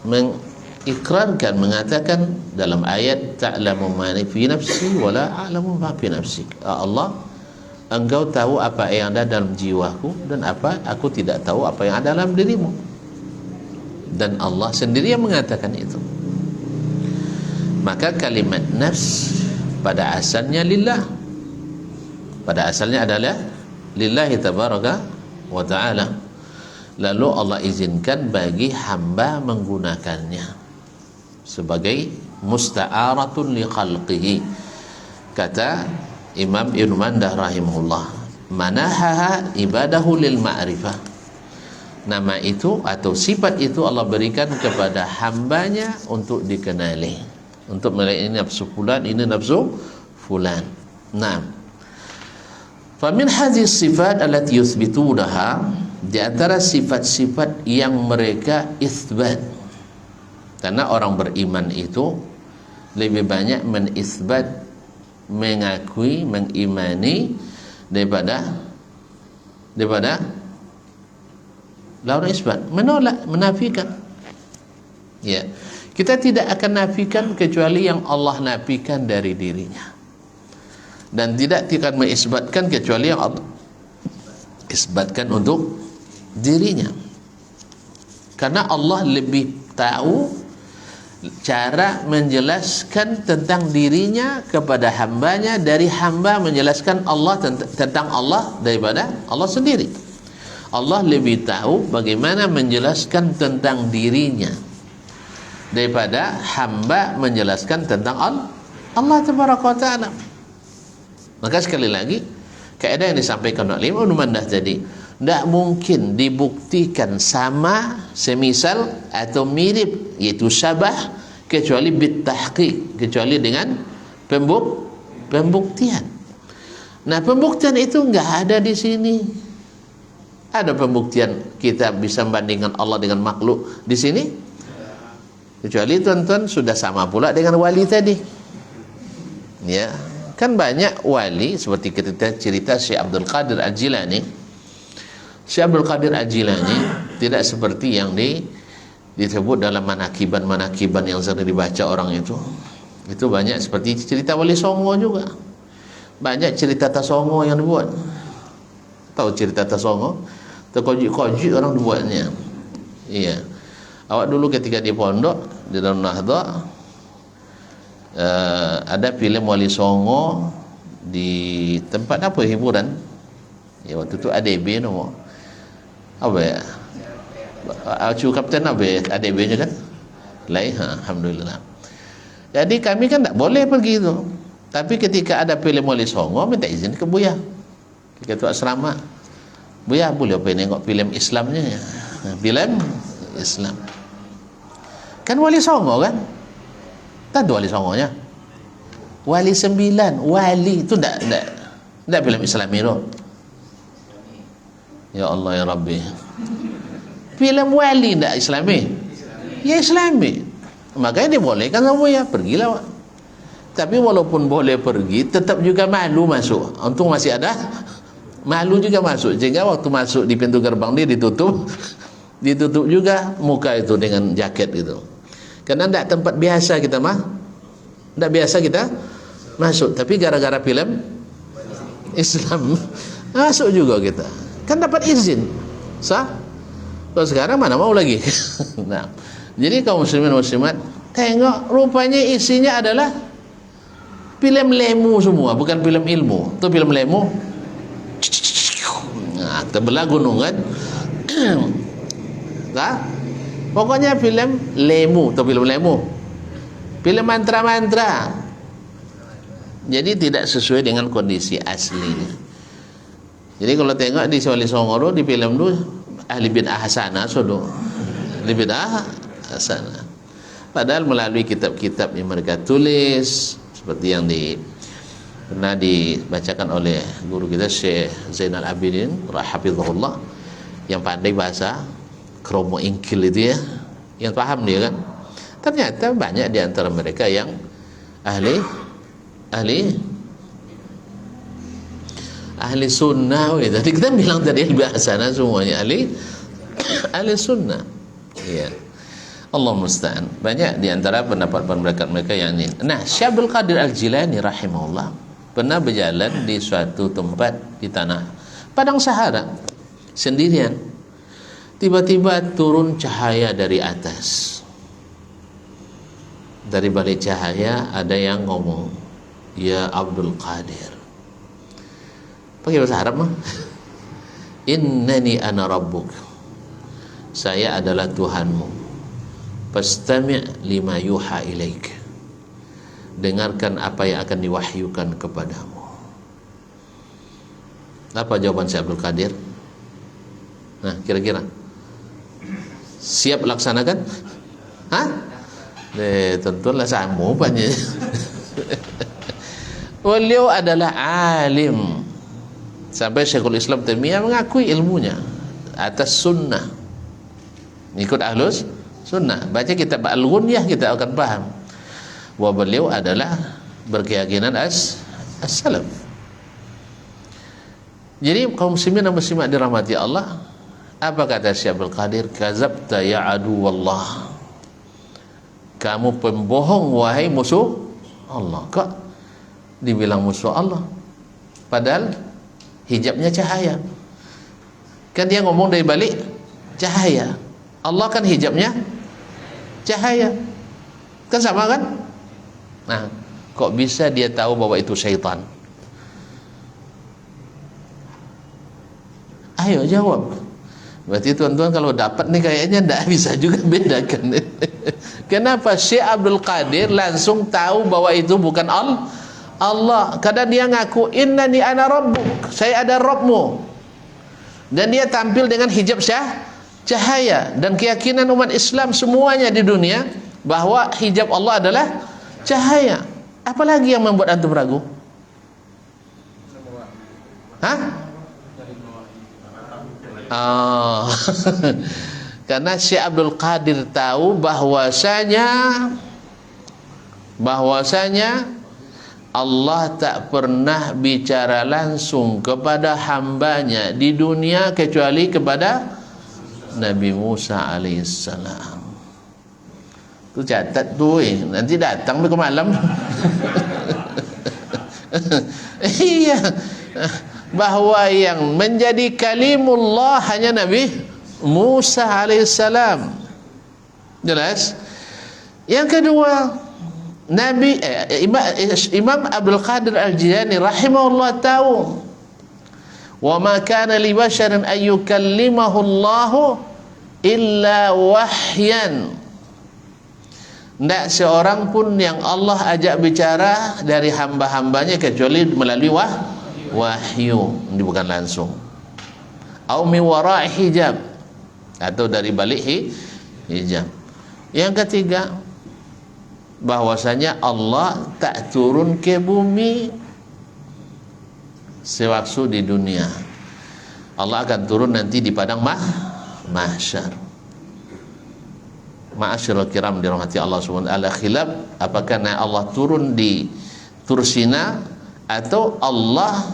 mengikrarkan, mengatakan dalam ayat ta'lamu ma fi nafsi wa la a'lamu ma fi nafsik. Allah, engkau tahu apa yang ada dalam jiwaku dan apa aku tidak tahu apa yang ada dalam dirimu. Dan Allah sendiri yang mengatakan itu. Maka kalimat nafs pada asalnya lillah, pada asalnya adalah lillahi tabaraka wa ta'ala. Lalu Allah izinkan bagi hamba menggunakannya sebagai musta'aratun li khalqihi. Kata Imam Ibn Mandah rahimahullah, manahaha ibadahu lil ma'rifah. Nama itu atau sifat itu Allah berikan kepada hambanya untuk dikenali, untuk melihat ini nafsu fulan, ini nafsu fulan. Naam. Famin hadhihi sifat allati yuthbitunaha, di antara sifat-sifat yang mereka isbat. Karena orang beriman itu lebih banyak menisbat, mengakui, mengimani daripada lawan isbat, menolak, menafikan. Ya. Kita tidak akan nafikan kecuali yang Allah nafikan dari dirinya. Dan tidak akan mengisbatkan kecuali yang Allah isbatkan untuk dirinya. Karena Allah lebih tahu cara menjelaskan tentang dirinya kepada hambanya dari hamba menjelaskan Allah tentang Allah daripada Allah sendiri. Allah lebih tahu bagaimana menjelaskan tentang dirinya daripada hamba menjelaskan tentang Allah tabaraka wa ta'ala. Maka sekali lagi, kaidah yang disampaikan oleh Ibnu Mandah tadi, tidak mungkin dibuktikan sama, semisal atau mirip, yaitu syabah, kecuali bitahqiq, kecuali dengan pembuktian. Nah, pembuktian itu enggak ada di sini. Ada pembuktian kita bisa membandingkan Allah dengan makhluk di sini? Kecuali tuan-tuan sudah sama pula dengan wali tadi. Ya, kan banyak wali seperti kita cerita Syekh Abdul Qadir Al-Jilani. Syekh Abdul Qadir Al-Jilani tidak seperti yang disebut dalam manakiban yang sering dibaca orang itu. Itu banyak seperti cerita Wali Songo juga. Banyak cerita Tasongo yang dibuat. Tahu cerita Tasongo? Terkojik-kojik orang dibuatnya. Iya. Awak dulu ketika di pondok di Darun Nahdha, ada filem Wali Songo di tempat apa hiburan? Ya waktu itu ADB nama. Apa ya? Acu Kapten apa ya? ADB nya kan? Lain, alhamdulillah. Jadi kami kan tak boleh pergi itu. Tapi ketika ada filem Wali Songo, minta izin ke Buya. Ketua asrama. Buya boleh apa nengok filem Islamnya ya? Filem Islam. Kan Wali Songo kan? Tak ada Wali Songonya. Wali 9, wali itu tak filem Islam itu. Ya Allah ya Rabbi. Filem wali tak Islami? Ya Islami. Makanya dibolehkan sama ya, pergilah Pak. Tapi walaupun boleh pergi, tetap juga malu masuk. Untung masih ada malu juga masuk. Sehingga waktu masuk di pintu gerbang dia ditutup juga muka itu dengan jaket gitu. Karena tidak tempat biasa kita tidak biasa kita masuk. Tapi gara-gara filem Islam masuk juga kita. Kan dapat izin. Sah? Kalau sekarang mana mau lagi. Nah, jadi kaum muslimin muslimat, tengok rupanya isinya adalah film lemu semua, bukan film ilmu. Itu film lemu. Nah, terbelah gunung kan. Nah, pokoknya film lemu atau film lemu. Film mantra-mantra. Jadi tidak sesuai dengan kondisi aslinya. Jadi kalau tengok di Wali Songo di film itu ahli bid'ah hasanah sudah. Ahli bid'ah hasanah. Padahal melalui kitab-kitab yang mereka tulis seperti yang pernah dibacakan oleh guru kita Syekh Zainal Abidin rahimahullah, yang pandai bahasa kromo ingkil itu ya, yang paham dia kan. Ternyata banyak di antara mereka yang ahli sunnah. Tadi kita bilang tadi bahasana semuanya ahli sunnah. Ya. Allah musta'an. Banyak di antara pendapat mereka yang ini. Nah, Syekh Abdul Qadir Al-Jilani rahimahullah pernah berjalan di suatu tempat di tanah padang Sahara sendirian. Tiba-tiba turun cahaya dari atas. Dari balik cahaya ada yang ngomong, "Ya Abdul Qadir." Pakai bahasa Arab mah. "Innani ana rabbuk." Saya adalah Tuhanmu. Fastami' lima yuha ilaik. Dengarkan apa yang akan diwahyukan kepadamu. Apa jawaban Syekh Abdul Qadir? Nah, kira-kira siap laksanakan? Hah? Tentulah sama banyak. Beliau adalah alim. Sampai Syekhul Islam Taimiyah mengakui ilmunya atas sunnah. Ikut ahlus sunnah. Baca kitab Al-Ghunyah kita akan paham bahwa beliau adalah berkeyakinan as-salaf. Jadi kaum muslimin dan muslimat dirahmati Allah, apa kata Syekh Abdul Qadir? Kazabta ya adu wallah. Kamu pembohong wahai musuh Allah. Kok dibilang musuh Allah? Padahal hijabnya cahaya. Kan dia ngomong dari balik cahaya. Allah kan hijabnya cahaya. Kan sama kan? Nah, kok bisa dia tahu bahwa itu syaitan? Ayo jawab. Berarti tuan-tuan kalau dapat nih kayaknya tidak bisa juga bedakan. Kenapa Syekh Abdul Qadir langsung tahu bahwa itu bukan Allah? Kadang dia ngaku innani ana rabbuk, saya ada Rabbmu. Dan dia tampil dengan hijab cahaya. Dan keyakinan umat Islam semuanya di dunia bahwa hijab Allah adalah cahaya. Apalagi yang membuat antum ragu? Hah? Oh. Karena Syekh Abdul Qadir tahu bahwasanya Allah tak pernah bicara langsung kepada hambanya di dunia kecuali kepada Nabi Musa alaihissalam. Tu catat tu nanti datang ke malam. Iya, bahwa yang menjadi kalimullah hanya Nabi Musa alaihissalam. Jelas? Yang kedua, Imam Abdul Qadir Al-Jilani rahimahullah tahu, wa ma kana li basharin an yukallimahu Allah illa wahyan. Tidak seorang pun yang Allah ajak bicara dari hamba-hambanya kecuali melalui wahyu. Ini bukan langsung. Au min wara'i hijab, atau dari balik hijab. Yang ketiga, bahwasanya Allah tak turun ke bumi sewaktu di dunia. Allah akan turun nanti di padang mahsyar. Ma'asyiral kiram dirahmati Allah Subhanahu wa taala, khilaf apakah Allah turun di Tursina atau Allah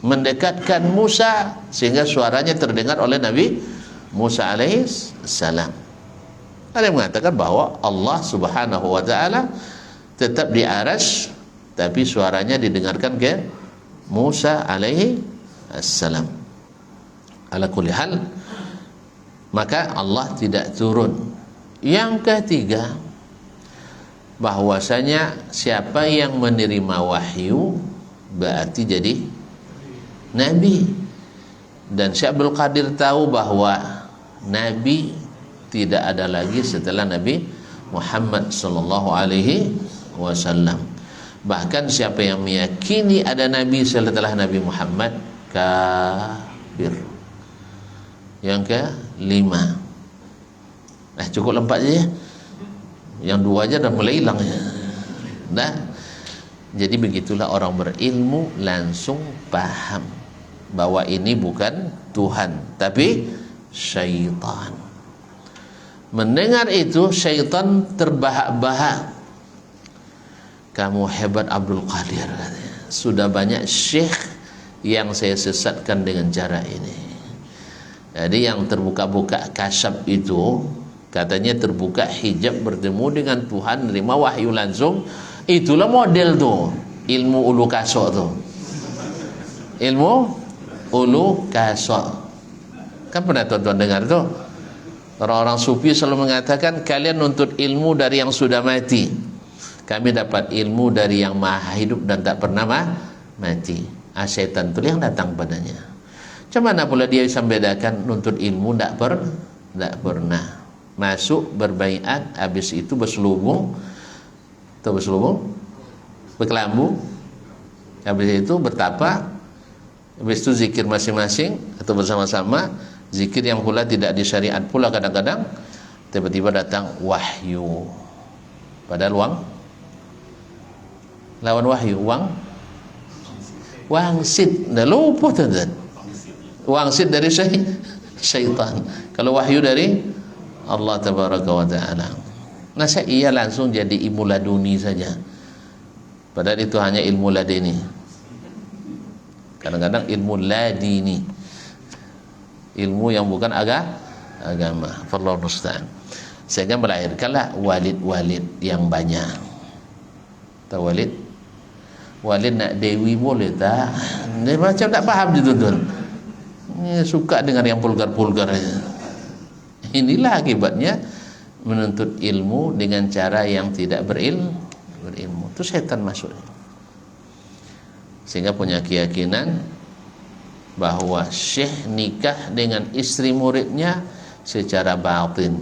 mendekatkan Musa sehingga suaranya terdengar oleh Nabi Musa alaihi salam. Ada yang mengatakan bahwa Allah Subhanahu wa taala tetap di arsy tapi suaranya didengarkan ke Musa alaihi salam. Ala kulli hal, maka Allah tidak turun. Yang ketiga, bahwasanya siapa yang menerima wahyu berarti jadi nabi. Dan Syekh Abdul Qadir tahu bahwa nabi tidak ada lagi setelah Nabi Muhammad sallallahu alaihi wasallam. Bahkan siapa yang meyakini ada nabi setelah Nabi Muhammad kafir. Yang kelima. Nah, cukup 4 aja ya. Yang 2 aja dah mulai hilang ya. Nah, jadi begitulah orang berilmu langsung paham bahwa ini bukan Tuhan tapi syaitan. Mendengar itu syaitan terbahak-bahak. Kamu hebat Abdul Qadir katanya. Sudah banyak syekh yang saya sesatkan dengan cara ini. Jadi yang terbuka-buka kasyaf itu katanya terbuka hijab bertemu dengan Tuhan, nerima wahyu langsung. Itulah model tuh ilmu ulu kasok tuh. Ilmu ulu kasok. Kan pernah tuan-tuan dengar tuh? Orang-orang sufi selalu mengatakan kalian nuntut ilmu dari yang sudah mati. Kami dapat ilmu dari yang maha hidup dan tak pernah mati. Syaitan itu yang datang padanya. Macam mana pula dia bisa membedakan nuntut ilmu tak pernah. Masuk berbaiat, habis itu berselubung atau berkelambu, habis itu bertapa, habis itu zikir masing-masing atau bersama-sama, zikir yang pula tidak disyariat pula kadang-kadang, tiba-tiba datang wahyu. Padahal lawan wahyu wangsit, dah lupa tuan-tuan. Wangsit dari syaitan. Kalau wahyu dari Allah tabaraka wa ta'ala. Masa ia langsung jadi ilmu laduni saja, padahal itu hanya ilmu ladini. Kadang-kadang ilmu ladini, ilmu yang bukan agama. Wallahu musta'an. Sehingga melahirkanlah walid-walid yang banyak. Tahu walid nak dewi boleh tak? Dia macam tak faham je tuan-tuan. Suka dengan yang pulgar-pulgar aja. Inilah akibatnya menuntut ilmu dengan cara yang tidak berilmu. Itu setan masuk. Sehingga punya keyakinan bahwa syekh nikah dengan istri muridnya secara batin.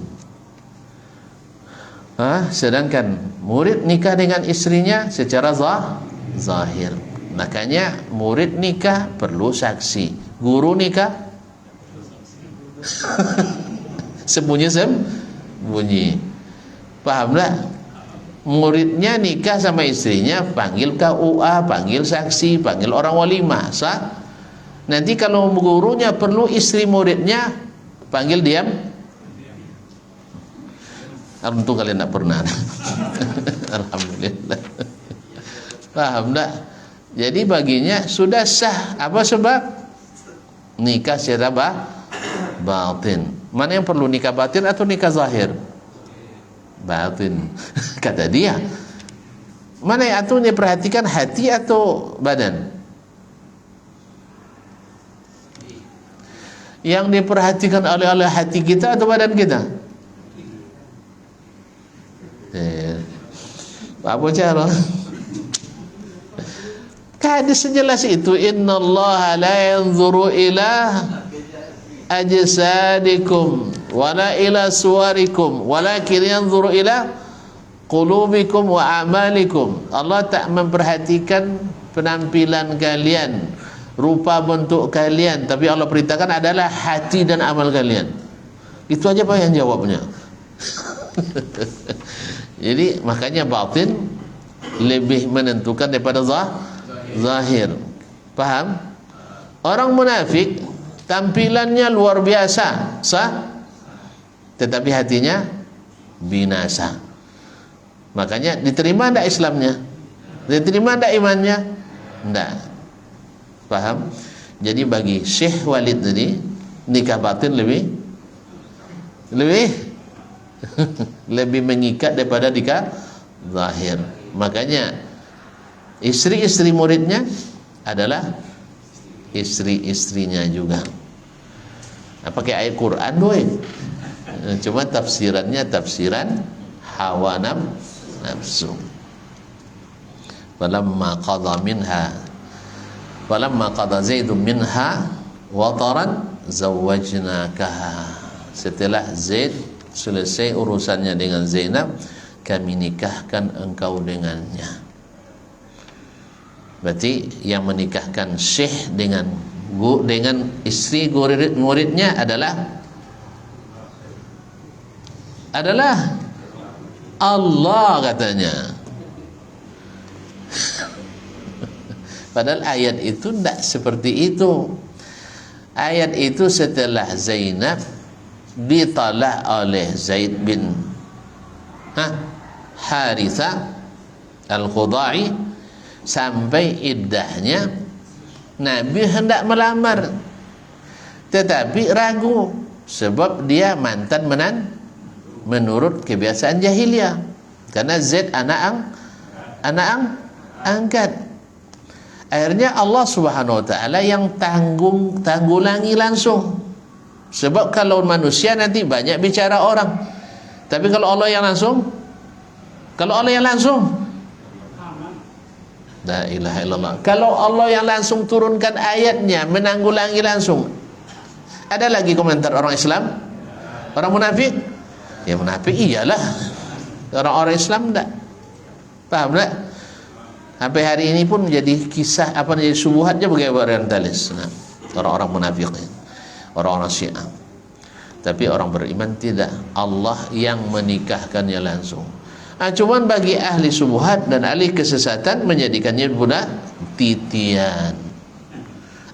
Sedangkan murid nikah dengan istrinya secara zahir. Makanya murid nikah perlu saksi. Guru nikah sembunyi. Paham tak? Muridnya nikah sama istrinya, panggil KUA, panggil saksi, panggil orang walimah, sah? Nanti kalau gurunya perlu istri muridnya, panggil diam. Untung kalian tak pernah. Alhamdulillah. Paham tak? Jadi baginya sudah sah. Apa sebab? Nikah secara batin. Mana yang perlu, nikah batin atau nikah zahir? Batin. Kata dia. Mana yang atau dia perhatikan, hati atau badan? Yang diperhatikan oleh hati kita atau badan kita? Apa cara? Hadis sejelas itu, innallaha la yanzuru ila ajsadikum wala ila suwarikum walakin yanzuru ila qulubikum wa amalikum. Allah tak memperhatikan penampilan kalian, rupa bentuk kalian, tapi Allah perintahkan adalah hati dan amal kalian. Itu aja Pak yang jawabnya. Jadi makanya batin lebih menentukan daripada zahir. Paham? Orang munafik tampilannya luar biasa, sah, tetapi hatinya binasa. Makanya diterima tidak Islamnya? Diterima tidak imannya? Tidak. Paham? Jadi bagi Syekh Walid tadi, nikah batin lebih lebih mengikat daripada nikah zahir. Makanya istri-istri muridnya adalah istri-istrinya juga. Pakai ayat Quran doang. Cuma tafsirannya tafsiran hawa nafsu. Falamma qada Zaidun minha wataran zawwajnakaha. Setelah Zaid selesai urusannya dengan Zainab, kami nikahkan engkau dengannya. Berarti yang menikahkan Syekh dengan istri muridnya adalah Allah katanya. Padahal ayat itu tidak seperti itu. Ayat itu setelah Zainab ditalak oleh Zaid bin Haritha Al-Khudai sampai iddahnya, Nabi hendak melamar tetapi ragu sebab dia mantan menurut kebiasaan jahiliyah, karena Zaid anak angkat. Akhirnya Allah Subhanahu wa taala yang tanggulangi langsung. Sebab kalau manusia nanti banyak bicara orang. Tapi kalau Allah yang langsung, la ilaha illallah. Kalau Allah yang langsung turunkan ayatnya, menanggulangi langsung. Ada lagi komentar orang Islam? Orang munafik? Ya munafik iyalah. Orang-orang Islam enggak. Paham tak? Sampai hari ini pun menjadi kisah menjadi subuhatnya bagi orientalis. Nah, orang-orang munafik, orang-orang Syiah. Tapi orang beriman tidak. Allah yang menikahkannya langsung. Cuman bagi ahli subuhat dan ahli kesesatan menjadikannya budak titian.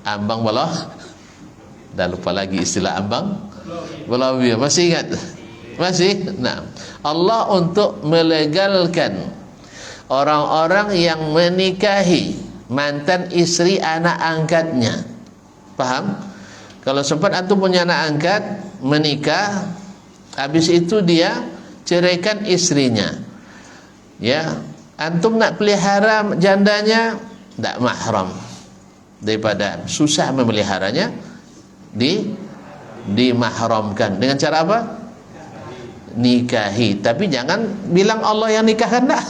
Ambang belah. Dah lupa lagi istilah ambang belah. Masih ingat? Masih? Nah, Allah untuk melegalkan orang-orang yang menikahi mantan istri anak angkatnya. Paham? Kalau sempat antum punya anak angkat, menikah, habis itu dia ceraikan istrinya, ya, antum nak pelihara jandanya, tak mahram. Daripada susah memeliharanya, dimahramkan. Dengan cara apa? Nikahi. Tapi jangan bilang Allah yang nikahkan, tak.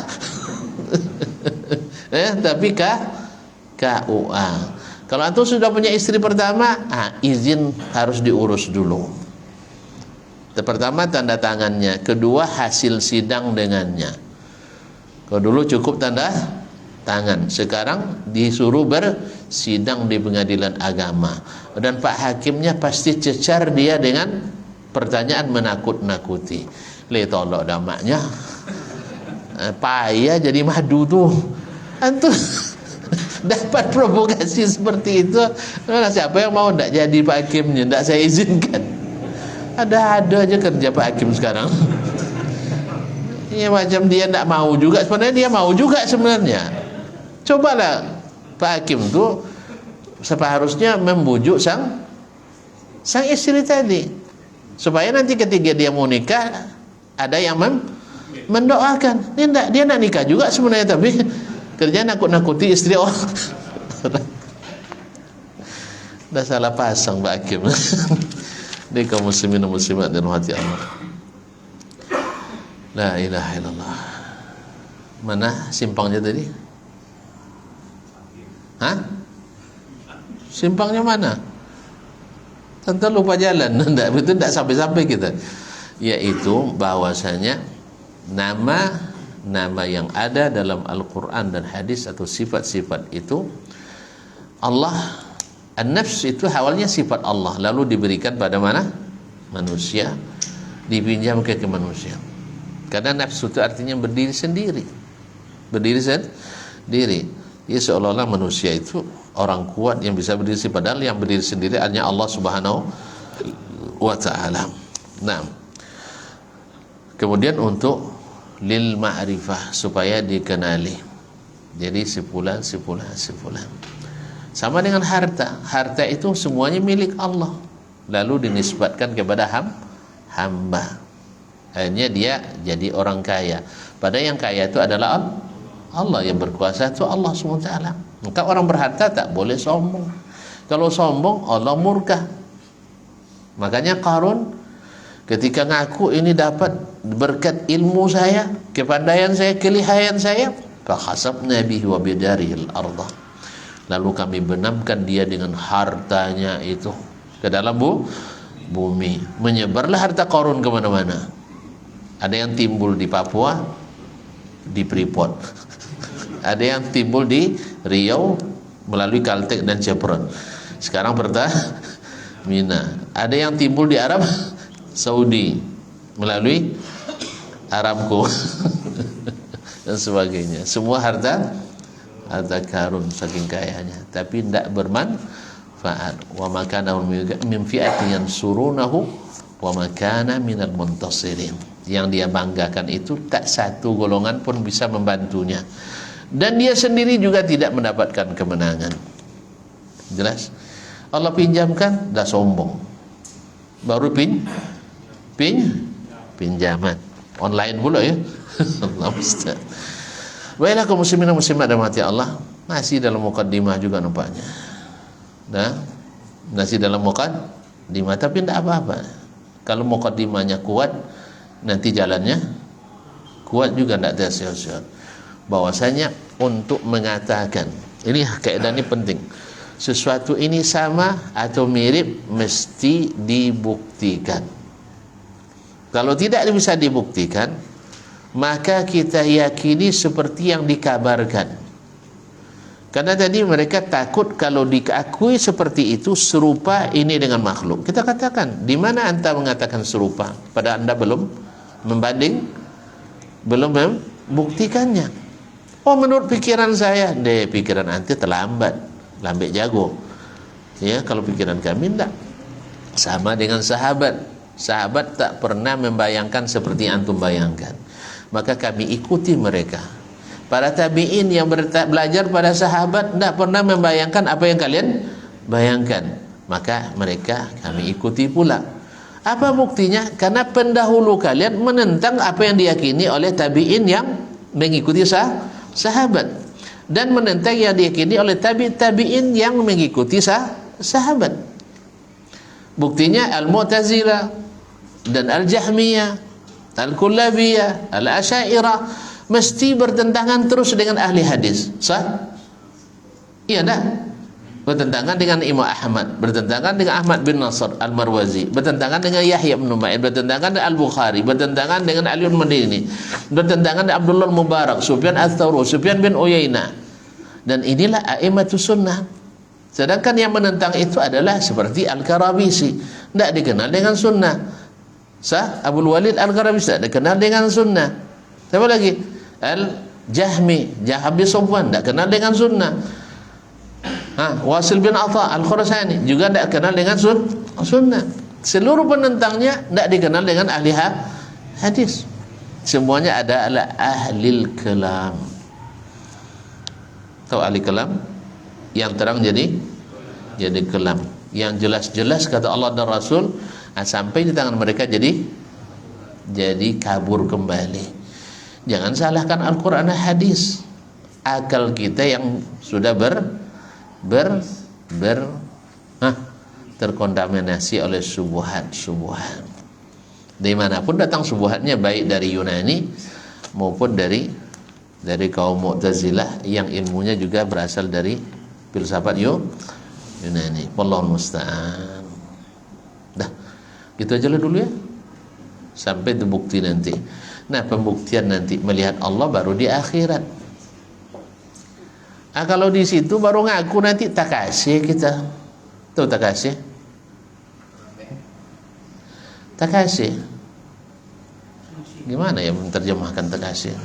Tapi KUA. Kalau antum sudah punya istri pertama, izin harus diurus dulu. Pertama tanda tangannya, kedua hasil sidang dengannya. Kalau dulu cukup tanda tangan, sekarang disuruh bersidang di pengadilan agama. Dan Pak Hakimnya pasti cecar dia dengan pertanyaan menakut-nakuti. Le tolok damaknya. Payah jadi madu tuh. Antum dapat provokasi seperti itu. Siapa yang mau ndak jadi Pak Hakimnya? Ndak saya izinkan. Ada aja kerja Pak Hakim sekarang. Ya macam dia ndak mau juga, sebenarnya dia mau juga sebenarnya. Cobalah Pak Hakim tuh seharusnya membujuk sang istri tadi, supaya nanti ketika dia mau nikah ada yang mendoakan. Dia nak nikah juga sebenarnya, tapi kerja nakut-nakuti istri orang. Dah salah pasang Pak Hakim. Dia kaum muslimin dan muslimat dan hati Allah. La ilaha illallah. Mana simpangnya tadi? Simpangnya mana? Tentu lupa jalan. Betul tidak sampai-sampai kita. Yaitu bahwasanya nama yang ada dalam Al-Quran dan hadis atau sifat-sifat itu, Allah, an-nafs itu awalnya sifat Allah, lalu diberikan pada mana? Manusia, dipinjamkan ke manusia. Karena nafsu itu artinya berdiri sendiri. Ya, seolah-olah manusia itu orang kuat yang bisa berdiri sendiri, padahal yang berdiri sendiri hanya Allah Subhanahu wa ta'ala. Nah, kemudian untuk lil ma'rifah, supaya dikenali. Jadi sepulan. Sama dengan harta. Harta itu semuanya milik Allah, lalu dinisbatkan kepada hamba. Akhirnya dia jadi orang kaya. Padahal yang kaya itu adalah Allah, yang berkuasa itu Allah SWT. Maka orang berharta tak boleh sombong. Kalau sombong Allah murka. Makanya Qarun Ketika ngaku ini dapat berkat ilmu saya, kepandaian saya, kelihayan saya, fakhasabna bihi wa bidarihil ardah. Lalu kami benamkan dia dengan hartanya itu ke dalam bumi. Menyebarlah harta Qarun kemana-mana. Ada yang timbul di Papua, di Freeport. Ada yang timbul di Riau melalui Caltech dan Chevron. Sekarang Pertamina. Ada yang timbul di Arab Saudi melalui Aramco dan sebagainya. Semua harta karun saking kayanya, tapi tidak bermanfaat. Wa makana min fi'atin yansurunahu wa makana minal muntasirin. Yang dia banggakan itu tak satu golongan pun bisa membantunya, dan dia sendiri juga tidak mendapatkan kemenangan. Jelas? Allah pinjamkan, dah sombong. Baru pinjaman online pula ya. Allah Ustaz. Baiklah kaum muslimin dan muslimat dan mati Allah, masih dalam mukaddimah juga nampaknya. Nah, masih dalam mukaddimah tapi tidak apa-apa. Kalau mukaddimahnya kuat, nanti jalannya kuat juga, tidak tersiar-siar. Bahwasanya untuk mengatakan ini kaidah ini penting. Sesuatu ini sama atau mirip mesti dibuktikan. Kalau tidak bisa dibuktikan, maka kita yakini seperti yang dikabarkan. Karena tadi mereka takut kalau diakui seperti itu serupa ini dengan makhluk. Kita katakan, di mana anda mengatakan serupa? Pada anda belum membanding, belum membuktikannya. Oh, menurut pikiran saya, pikiran anda terlambat, lambat jago. Ya, kalau pikiran kami tidak. Sama dengan sahabat. Sahabat tak pernah membayangkan seperti antum bayangkan. Maka kami ikuti mereka. Para tabi'in yang belajar pada sahabat tidak pernah membayangkan apa yang kalian bayangkan. Maka mereka kami ikuti pula. Apa buktinya? Karena pendahulu kalian menentang apa yang diyakini oleh tabi'in yang mengikuti sahabat, dan menentang yang diyakini oleh tabi'in yang mengikuti sahabat. Buktinya Al-Mu'tazilah dan Al-Jahmiyah, Al-Kullabiyah, Al-Asy'ariyah mesti bertentangan terus dengan ahli hadis. Sah? Iya dah. Bertentangan dengan Imam Ahmad, bertentangan dengan Ahmad bin Nasr Al-Marwazi, bertentangan dengan Yahya bin Ma'in, bertentangan dengan Al-Bukhari, bertentangan dengan Ali Al-Madini, bertentangan dengan Abdullah Mubarak, Sufyan Ats-Tsauri, Sufyan bin Uyainah. Dan inilah a'immatus sunnah. Sedangkan yang menentang itu adalah seperti Al-Karabisi, tidak dikenal dengan sunnah. Abul Walid Al-Karabisi tidak dikenal dengan sunnah. Siapa lagi? Al-Jahmi, Jahmi Sofwan, tidak kenal dengan sunnah. Wasil bin Atha Al-Khurasani juga tidak kenal dengan sunnah. Seluruh penentangnya tidak dikenal dengan ahli hadis. Semuanya adalah ahlil kalam. Tahu ahli kalam? Yang terang jadi kelam. Yang jelas-jelas kata Allah dan Rasul, sampai di tangan mereka jadi kabur kembali. Jangan salahkan Al-Quran dan hadis. Akal kita yang sudah terkontaminasi oleh subuhat. Dimanapun datang subuhatnya, baik dari Yunani maupun dari kaum Mu'tazilah yang ilmunya juga berasal dari filsafat Yunani. Wallahul musta'an. Dah, gitu aja lah dulu ya, sampai terbukti nanti. Nah, pembuktian nanti melihat Allah baru di akhirat. Kalau di situ baru ngaku nanti takasih kita. Tahu takasih? Takasih. Gimana ya menerjemahkan takasih?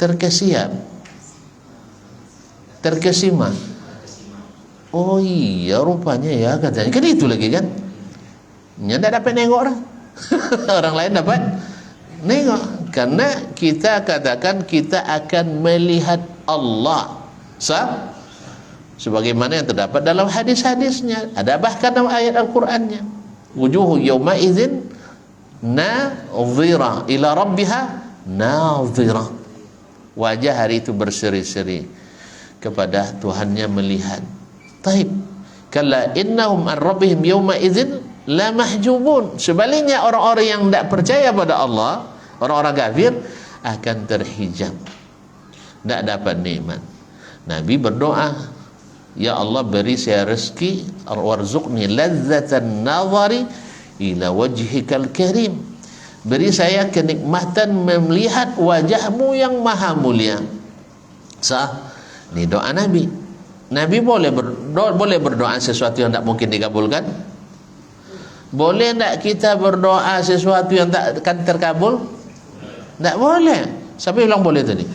Terkesiap, terkesima. Oh iya, rupanya ya katanya. Kan itu lagi kan? Nggak dapat nengok orang. Orang lain dapat nengok. Karena kita katakan kita akan melihat Allah sebagaimana yang terdapat dalam hadis-hadisnya. Ada bahkan dalam ayat Al-Qur'annya. Wujuhu yawma idzin nadhira ila rabbiha nadhira. Wajah hari itu berseri-seri kepada Tuhannya melihat. Taib. Kalla innahum an rabbihim yawma idzin la mahjubun. Sebaliknya orang-orang yang tidak percaya pada Allah, orang-orang kafir akan terhijab, tidak dapat nikmat. Nabi berdoa, ya Allah beri saya rezeki, warzuqni ladzatan nazari ila wajhikal karim. Beri saya kenikmatan melihat wajahmu yang maha mulia. Sah. Ini doa Nabi. Nabi boleh berdoa sesuatu yang tak mungkin dikabulkan? Boleh tak kita berdoa sesuatu yang tak akan terkabul? Tak boleh. Siapa yang bilang boleh tadi?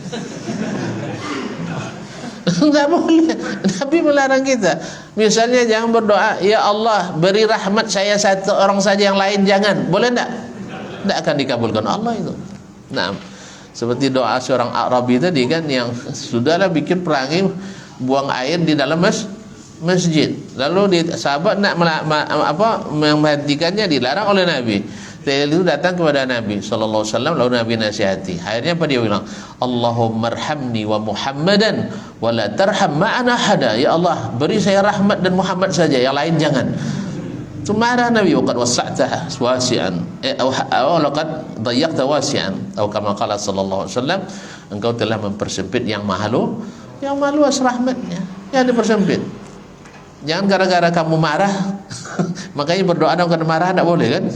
Tak boleh. Nabi melarang kita. Misalnya jangan berdoa, ya Allah beri rahmat saya satu orang saja, yang lain jangan. Boleh tak? Tak akan dikabulkan Allah itu. Nah, seperti doa seorang Arabi tadi kan, yang sudahlah bikin perangi, buang air di dalam masjid. Lalu sahabat nak menghentikannya, dilarang oleh Nabi. Itu datang kepada Nabi sallallahu alaihi wasallam, lalu Nabi nasihati. Akhirnya apa dia bilang? Allahumma arhamni wa Muhammadan wa la tarham ma'ana hada. Ya Allah, beri saya rahmat dan Muhammad saja, yang lain jangan. Marah Nabi, waqad wasa'ta wasi'an aw laqad dayyaqta wasi'an, atau kama qala sallallahu alaihi wasallam, engkau telah mempersempit yang maha luas rahmatnya, yang dipersempit. Jangan gara-gara kamu marah makanya berdoa dan kena marah, tak boleh kan?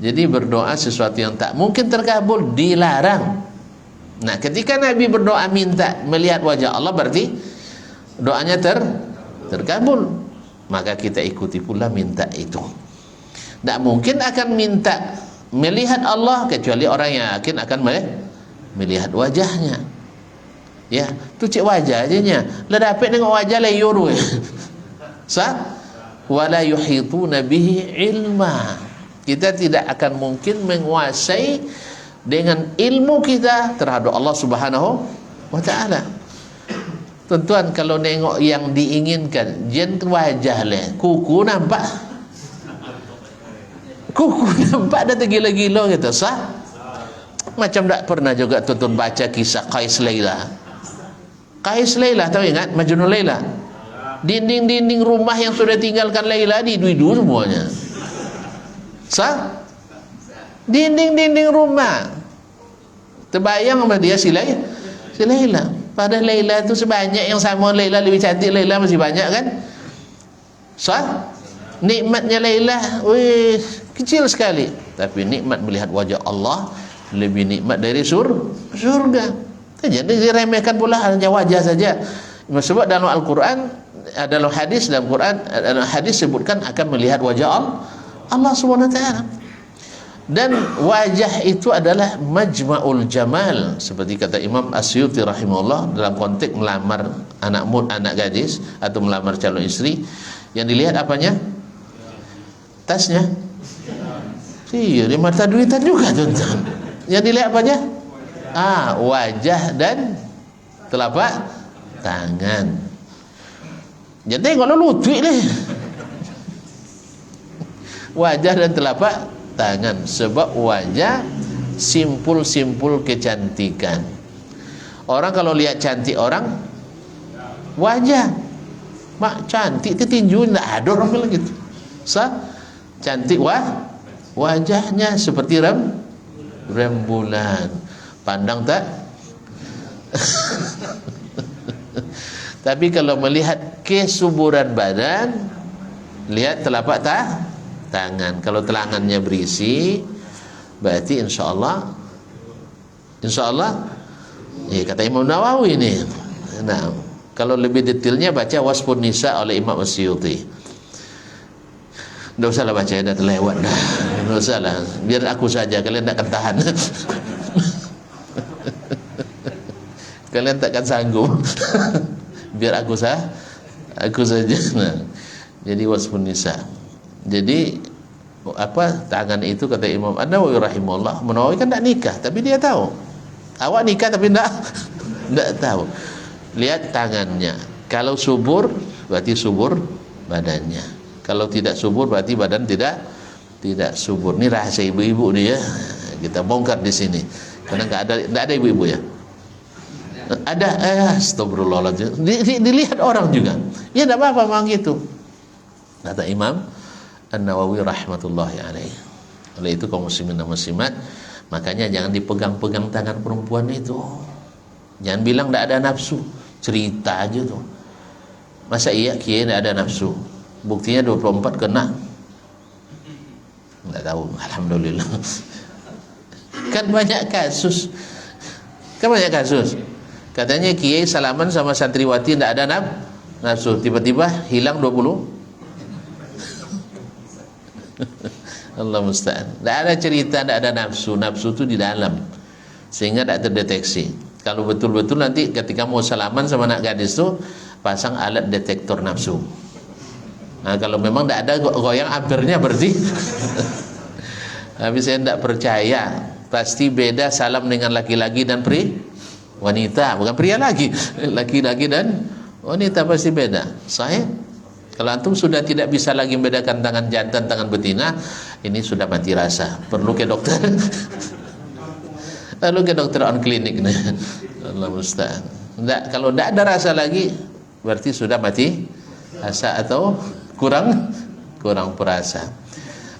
Jadi berdoa sesuatu yang tak mungkin terkabul dilarang. Nah, ketika Nabi berdoa minta melihat wajah Allah, berarti doanya terkabul. Maka kita ikuti pula minta itu. Tak mungkin akan minta melihat Allah kecuali orang yang yakin akan melihat wajahnya. Ya, tu cik wajah aja nya. Lah dapat tengok wajah layur we. Sah? Wala yuhituna bihi ilma. Kita tidak akan mungkin menguasai dengan ilmu kita terhadap Allah Subhanahu wa taala. Tuan-tuan, kalau nengok yang diinginkan, jen wajah leh, kuku nampak dah tergila-gila gitu, sah? Macam tak pernah juga tuan-tuan baca kisah Qais Laila. Qais Laila, tahu ingat Majnun Laila? Dinding-dinding rumah yang sudah tinggalkan Laila didu-du semuanya. Sah? Dinding-dinding rumah. Terbayang sama dia si Laila. Padahal Laila itu sebanyak yang sama Laila, lebih cantik Laila masih banyak kan? Sah? Nikmatnya Laila, wih, kecil sekali. Tapi nikmat melihat wajah Allah lebih nikmat dari surga. Jadi diremehkan pula hanya wajah saja. Sebab dalam Al-Quran, dalam hadis sebutkan akan melihat wajah Allah SWT. Dan wajah itu adalah majma'ul jamal, seperti kata Imam Asyuti rahimahullah, dalam konteks melamar anak gadis atau melamar calon istri, yang dilihat apanya? Tasnya. Iya, dia mata duitan juga tuan-tuan. Yang dilihat apanya? Wajah dan telapak tangan. Jadi kalau lutut ni wajah dan telapak tangan, sebab wajah simpul-simpul kecantikan. Orang kalau lihat cantik orang, wajah mak cantik tinju, tak ada orang bilang gitu. Cantik wajahnya seperti rembulan. Pandang tak? Tapi kalau melihat kesuburan badan, lihat telapak tangan. Kalau telangannya berisi, berarti insyaallah kata Imam Nawawi ini. Nah, kalau lebih detailnya baca Wasfun Nisa oleh Imam Asyuti. Tidak usahlah baca, dah terlewat dah. Tidak usahlah, biar aku saja, kalian tak akan tahan. Kalian takkan sanggup. Biar aku saja. Nah, jadi Wasfun Nisa. Jadi tangan itu kata Imam An-Nawawi rahimahullah, Nawawi kan tak nikah tapi dia tahu. Awak nikah tapi tak tahu. Lihat tangannya. Kalau subur berarti subur badannya. Kalau tidak subur berarti badan tidak subur. Ini rahasia ibu-ibu ni ya. Kita bongkar di sini. Karena tak ada ibu-ibu ya. Ada, astagfirullahaladzim. Dilihat orang juga. Ya tak apa-apa memang gitu. Kata Imam An-Nawawi rahmatullahi alaih. Oleh itu kaum muslimin dan muslimat, makanya jangan dipegang-pegang tangan perempuan itu. Jangan bilang tidak ada nafsu, cerita aja tuh. Masa iya kiai tidak ada nafsu? Buktinya 24 kena. Tidak tahu, alhamdulillah. Kan banyak kasus. Katanya kiai salaman sama santriwati tidak ada nafsu, tiba-tiba hilang 20. Allah musta'an. Tidak ada cerita, tidak ada nafsu. Nafsu itu di dalam, sehingga tidak terdeteksi. Kalau betul-betul nanti ketika mau salaman sama anak gadis itu pasang alat detektor nafsu. Nah, kalau memang tidak ada goyang ampirnya berarti tapi saya tidak percaya. Pasti beda salam dengan laki-laki dan wanita, bukan pria lagi. Laki-laki dan wanita pasti beda. Sahih. Kalau antum sudah tidak bisa lagi membedakan tangan jantan, tangan betina, ini sudah mati rasa. Perlu ke dokter. Lalu ke dokter on klinik nih. Allah musta'an. Kalau tidak ada rasa lagi, berarti sudah mati rasa atau kurang perasa.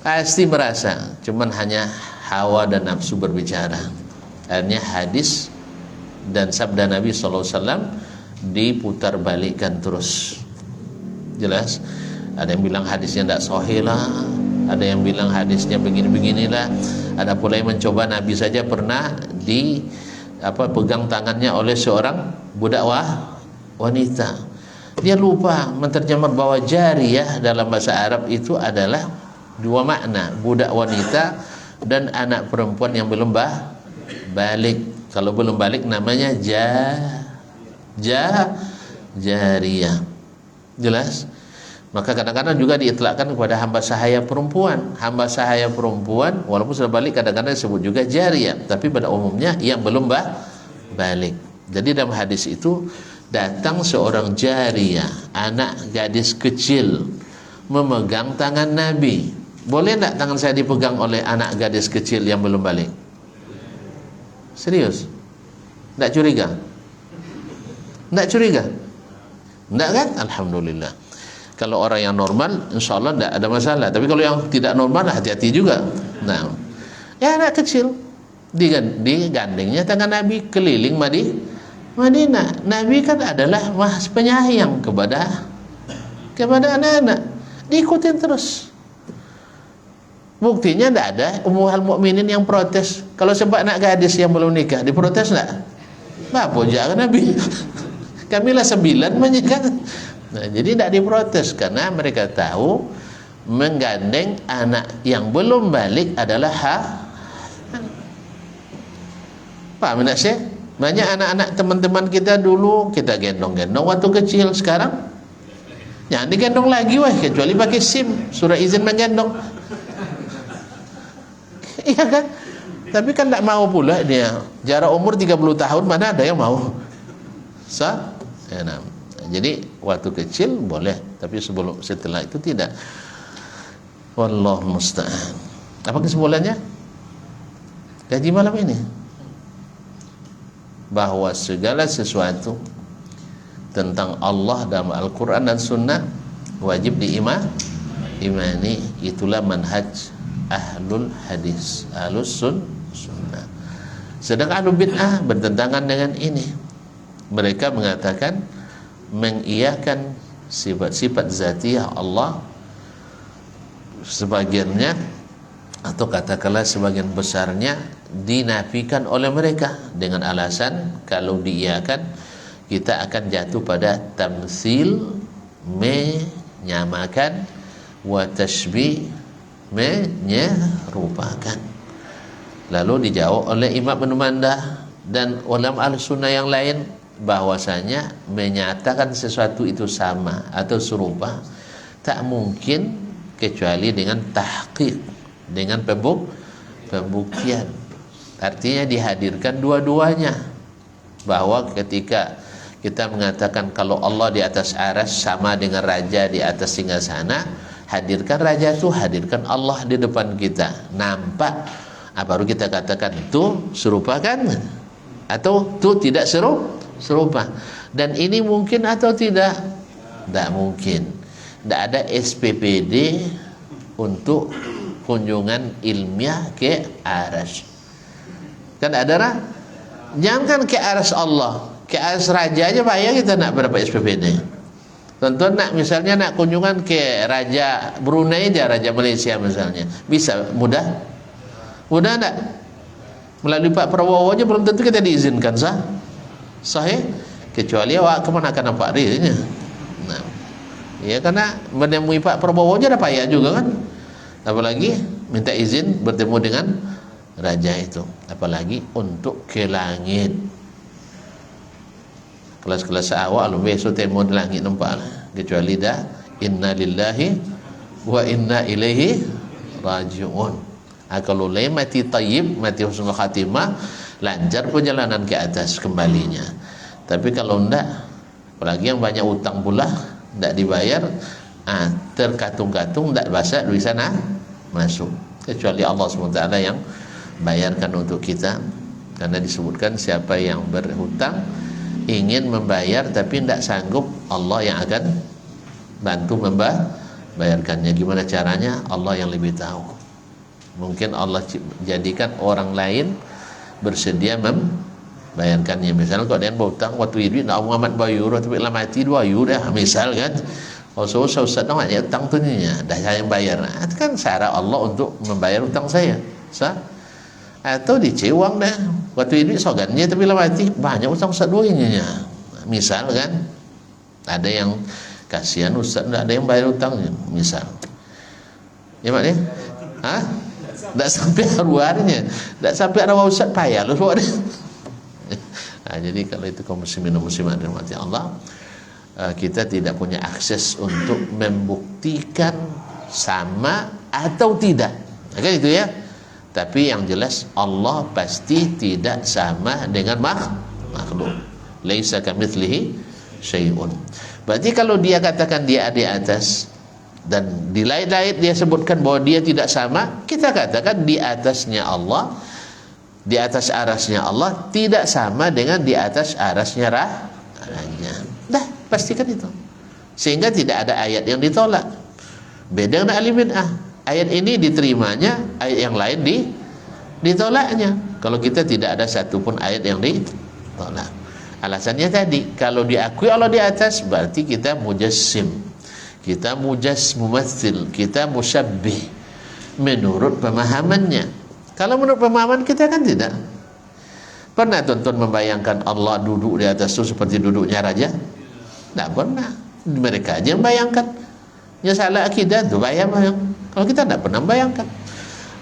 Pasti merasa, cuman hanya hawa dan nafsu berbicara. Akhirnya hadis dan sabda Nabi SAW diputar balikkan terus. Jelas, ada yang bilang hadisnya tidak sahih lah, ada yang bilang hadisnya begini-beginilah, ada pula yang mencoba Nabi saja pernah pegang tangannya oleh seorang budak wanita. Dia lupa menterjemah bahwa jariyah dalam bahasa Arab itu adalah dua makna, budak wanita dan anak perempuan yang belum balik. Kalau belum balik namanya jariyah. Jelas? Maka kadang-kadang juga diitlakkan kepada hamba sahaya perempuan. Hamba sahaya perempuan walaupun sudah balik kadang-kadang disebut juga jariyah, tapi pada umumnya yang belum balik. Jadi dalam hadis itu datang seorang jariyah, anak gadis kecil, memegang tangan Nabi. Boleh tak tangan saya dipegang oleh anak gadis kecil yang belum balik? Serius? Tak curiga? Tak curiga? Enggak kan? Alhamdulillah. Kalau orang yang normal, insya Allah tidak ada masalah. Tapi kalau yang tidak normal, hati-hati juga. Nah, ya anak kecil digandengnya tangan Nabi keliling Madinah. Nabi kan adalah mas penyayang kepada anak-anak. Diikutin terus. Buktinya tidak ada Ummuhal Mukminin yang protes. Kalau sebab anak gadis yang belum nikah, diprotes tidak? Apa jangan Nabi? Kamilah 9 menyikap. Nah, jadi tidak diprotes karena mereka tahu menggandeng anak yang belum balik adalah hak. Paham tak sih? Banyak anak-anak teman-teman kita dulu kita gendong-gendong waktu kecil, sekarang jangan digendong lagi kecuali pakai SIM, surat izin menggendong. Iya kan? Tapi kan tidak mau pula dia. Jarak umur 30 tahun mana ada yang mau? Nah, jadi waktu kecil boleh, tapi setelah itu tidak. Wallahu musta'an. Apa kesimpulannya? Kaji malam ini bahwa segala sesuatu tentang Allah dalam Al-Quran dan Sunnah wajib diimani. Itulah manhaj ahlul hadis, ahlus sunnah. Sedangkan ahlul bid'ah bertentangan dengan ini. Mereka mengatakan mengiyakan sifat-sifat zatiyah Allah sebagiannya atau katakanlah sebagian besarnya dinafikan oleh mereka dengan alasan kalau diiyakan kita akan jatuh pada tamtsil, menyamakan, wa tashbih, menyerupakan. Lalu dijawab oleh Imam Ibnu Mandah dan ulama Ahlussunnah yang lain bahwasanya menyatakan sesuatu itu sama atau serupa tak mungkin kecuali dengan tahqiq, dengan pembuktian. Artinya dihadirkan dua-duanya. Bahwa ketika kita mengatakan kalau Allah di atas arsy sama dengan raja di atas singgasana, hadirkan raja itu, hadirkan Allah di depan kita. Nampak, baru kita katakan itu serupa kan? Atau itu tidak serupa. Dan ini mungkin atau tidak? Tidak mungkin. Tidak ada SPPD untuk kunjungan ilmiah ke aras. Kan ada lah, jangan ke aras Allah, ke aras raja aja bayar kita nak berapa SPPD. Tuan-tuan nak misalnya nak kunjungan ke Raja Brunei aja, Raja Malaysia misalnya, bisa mudah? Mudah tak? Melalui Pak Prabowo aja belum tentu kita diizinkan sahih, kecuali awak kemanakan nampak dirinya. Nah, ya karena menemui Pak Prabowo aja dah payah juga kan, apalagi minta izin bertemu dengan raja itu, apalagi untuk ke langit. Kelas-kelas awak lu besok temu di langit nampak lah, kecuali dah inna lillahi wa inna ilaihi raji'un. Kalau lain mati tayyib, mati husnul khatimah, lancar perjalanan ke atas kembalinya. Tapi kalau enggak, apalagi yang banyak utang pula enggak dibayar, terkatung-katung enggak bahasa duit sana masuk, kecuali Allah SWT yang bayarkan untuk kita. Karena disebutkan siapa yang berhutang ingin membayar tapi tidak sanggup, Allah yang akan bantu membayarkannya. Gimana caranya? Allah yang lebih tahu. Mungkin Allah jadikan orang lain bersedia membayarkannya. Misalnya kalau dia berhutang waktu hidup nak Muhammad bayur, tapi lah mati dua euro dah misal kan. Kalau ustaz nak hutang tu ni dah saya yang bayar. Itu kan cara Allah untuk membayar hutang saya. Atau dicewang dah waktu hidup sogannya tapi lah mati banyak utang ustaz duanya. Misal kan, ada yang kasihan ustaz tak ada yang bayar hutangnya misal. Ya mak dia? Tak sampai haruannya, tak sampai arwah ustaz payah lu buat dia. Jadi kalau itu kaum muslimin dan muslimat dirahmati Allah, kita tidak punya akses untuk membuktikan sama atau tidak. Kan itu ya. Tapi yang jelas Allah pasti tidak sama dengan makhluk. Laisa kamitslihi syai'un. Berarti kalau dia katakan dia di atas dan di lain-lain dia sebutkan bahwa dia tidak sama, kita katakan di atasnya Allah, di atas arasnya Allah tidak sama dengan di atas arasnya Raja. Dah, pastikan itu. Sehingga tidak ada ayat yang ditolak. Beda dengan ahli bid'ah. Ayat ini diterimanya, ayat yang lain ditolaknya. Kalau kita tidak ada satupun ayat yang ditolak. Alasannya tadi, kalau diakui Allah di atas, berarti kita mujassim, kita mumatsil, kita musyabbih menurut pemahamannya. Kalau menurut pemahaman kita kan tidak. Pernah tuan-tuan membayangkan Allah duduk di atas itu seperti duduknya raja? Tak pernah. Mereka aja yang bayangkan. Ya salah akidah tu bayang. Kalau kita tidak pernah bayangkan.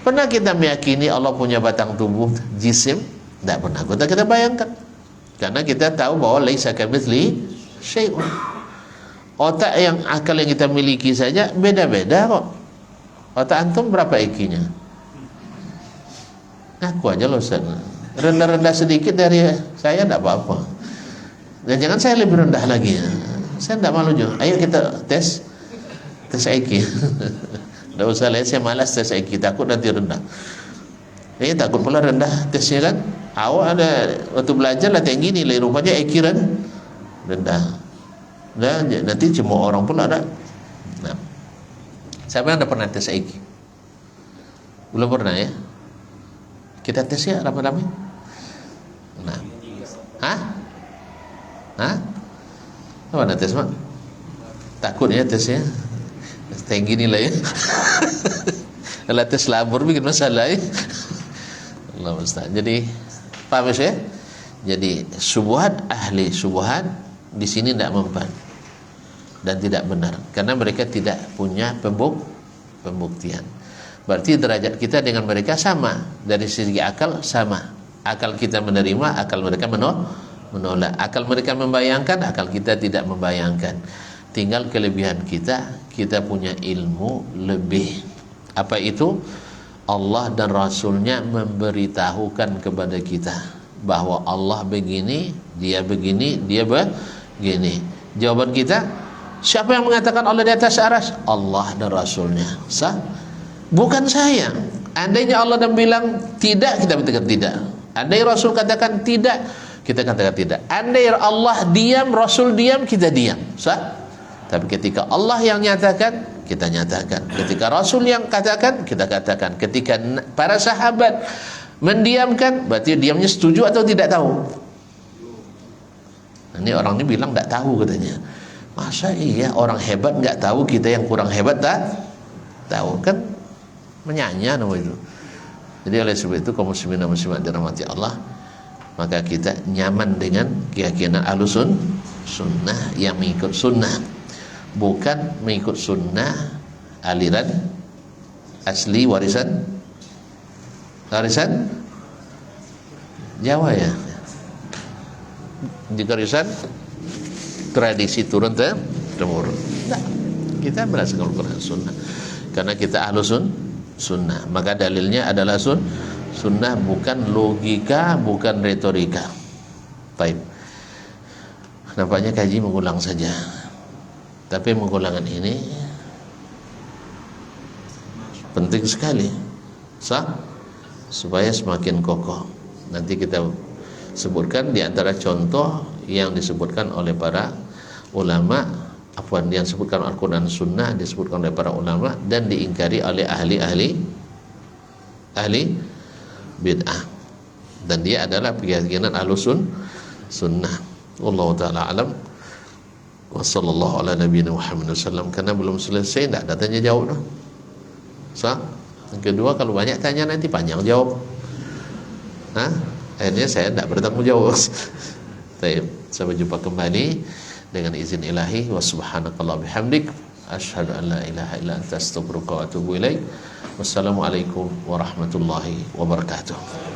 Pernah kita meyakini Allah punya batang tubuh jisim? Tidak pernah kita bayangkan. Karena kita tahu bahwa laisa kamitslihi syai'un. Otak yang akal yang kita miliki saja beda-beda kok. Otak antum berapa IQ-nya? Aku aja loh Ustaz. Rendah-rendah sedikit dari saya tidak apa-apa. Dan jangan saya lebih rendah lagi. Saya tidak malu juga. Ayo kita tes IQ. Tidak usah lihat, saya malas tes IQ, takut nanti rendah. Ini takut pula rendah tesnya kan. Awak ada waktu belajar lah tinggi nilai, rupanya IQ rendah. Dan nanti cuma orang pula ada. Nah, siapa yang dah pernah tes IQ? Belum pernah ya? Kita tes ya ramai-ramai. Nah, apa nak tes mak? Takutnya tesnya tinggi nilai. Kalau tes labur bikin masalah ya. Allah musta'an. Jadi paham ya? Jadi syubhat, ahli syubhat di sini tidak mempan dan tidak benar karena mereka tidak punya pembuktian. Berarti derajat kita dengan mereka sama, dari segi akal sama. Akal kita menerima, akal mereka menolak. Akal mereka membayangkan, akal kita tidak membayangkan. Tinggal kelebihan kita punya ilmu lebih. Apa itu? Allah dan Rasulnya memberitahukan kepada kita bahwa Allah begini, dia begini, dia begini. Jawaban kita, siapa yang mengatakan Allah di atas aras? Allah dan Rasulnya. Sah? Bukan saya. Andainya Allah dan bilang tidak, kita katakan tidak. Andai Rasul katakan tidak, kita katakan tidak. Andai Allah diam, Rasul diam, kita diam. Sah? Tapi ketika Allah yang nyatakan, kita nyatakan. Ketika Rasul yang katakan, kita katakan. Ketika para sahabat mendiamkan, berarti diamnya setuju atau tidak tahu? Ini orang ini bilang tidak tahu katanya. Masa iya orang hebat nggak tahu, kita yang kurang hebat tak tahu? Kan menyanyi nama itu. Jadi oleh sebab itu kaum muslimin dan muslimat dirahmati Allah, maka kita nyaman dengan keyakinan Ahlus Sunnah yang mengikut sunnah, bukan mengikut sunnah aliran asli warisan Jawa ya. Jika warisan tradisi turun temurun. Nah, kita berdasarkan Al-Quran Sunnah. Karena kita Ahlus Sunnah, maka dalilnya adalah sunnah, bukan logika, bukan retorika. Baik. Nampaknya kaji mengulang saja. Tapi pengulangan ini penting sekali. Supaya semakin kokoh. Nanti kita sebutkan di antara contoh yang disebutkan oleh para ulama, yang disebutkan Al-Quran Sunnah, disebutkan oleh para ulama dan diingkari oleh ahli bid'ah, dan dia adalah keyakinan Ahlus Sunnah. Wallahu ta'ala alam. Wa sallallahu ala nabiyina Muhammad sallam. Karena belum selesai, tidak ada tanya jawab dah. Yang kedua, kalau banyak tanya nanti panjang jawab. Akhirnya saya tidak bertanggung jawab. Baik, sampai jumpa kembali dengan izin ilahi. Wa subhanakallah bihamdik, asyhadu an la ilaha illa anta astaghfiruka wa atubu ilaik. Wassalamualaikum warahmatullahi wabarakatuh.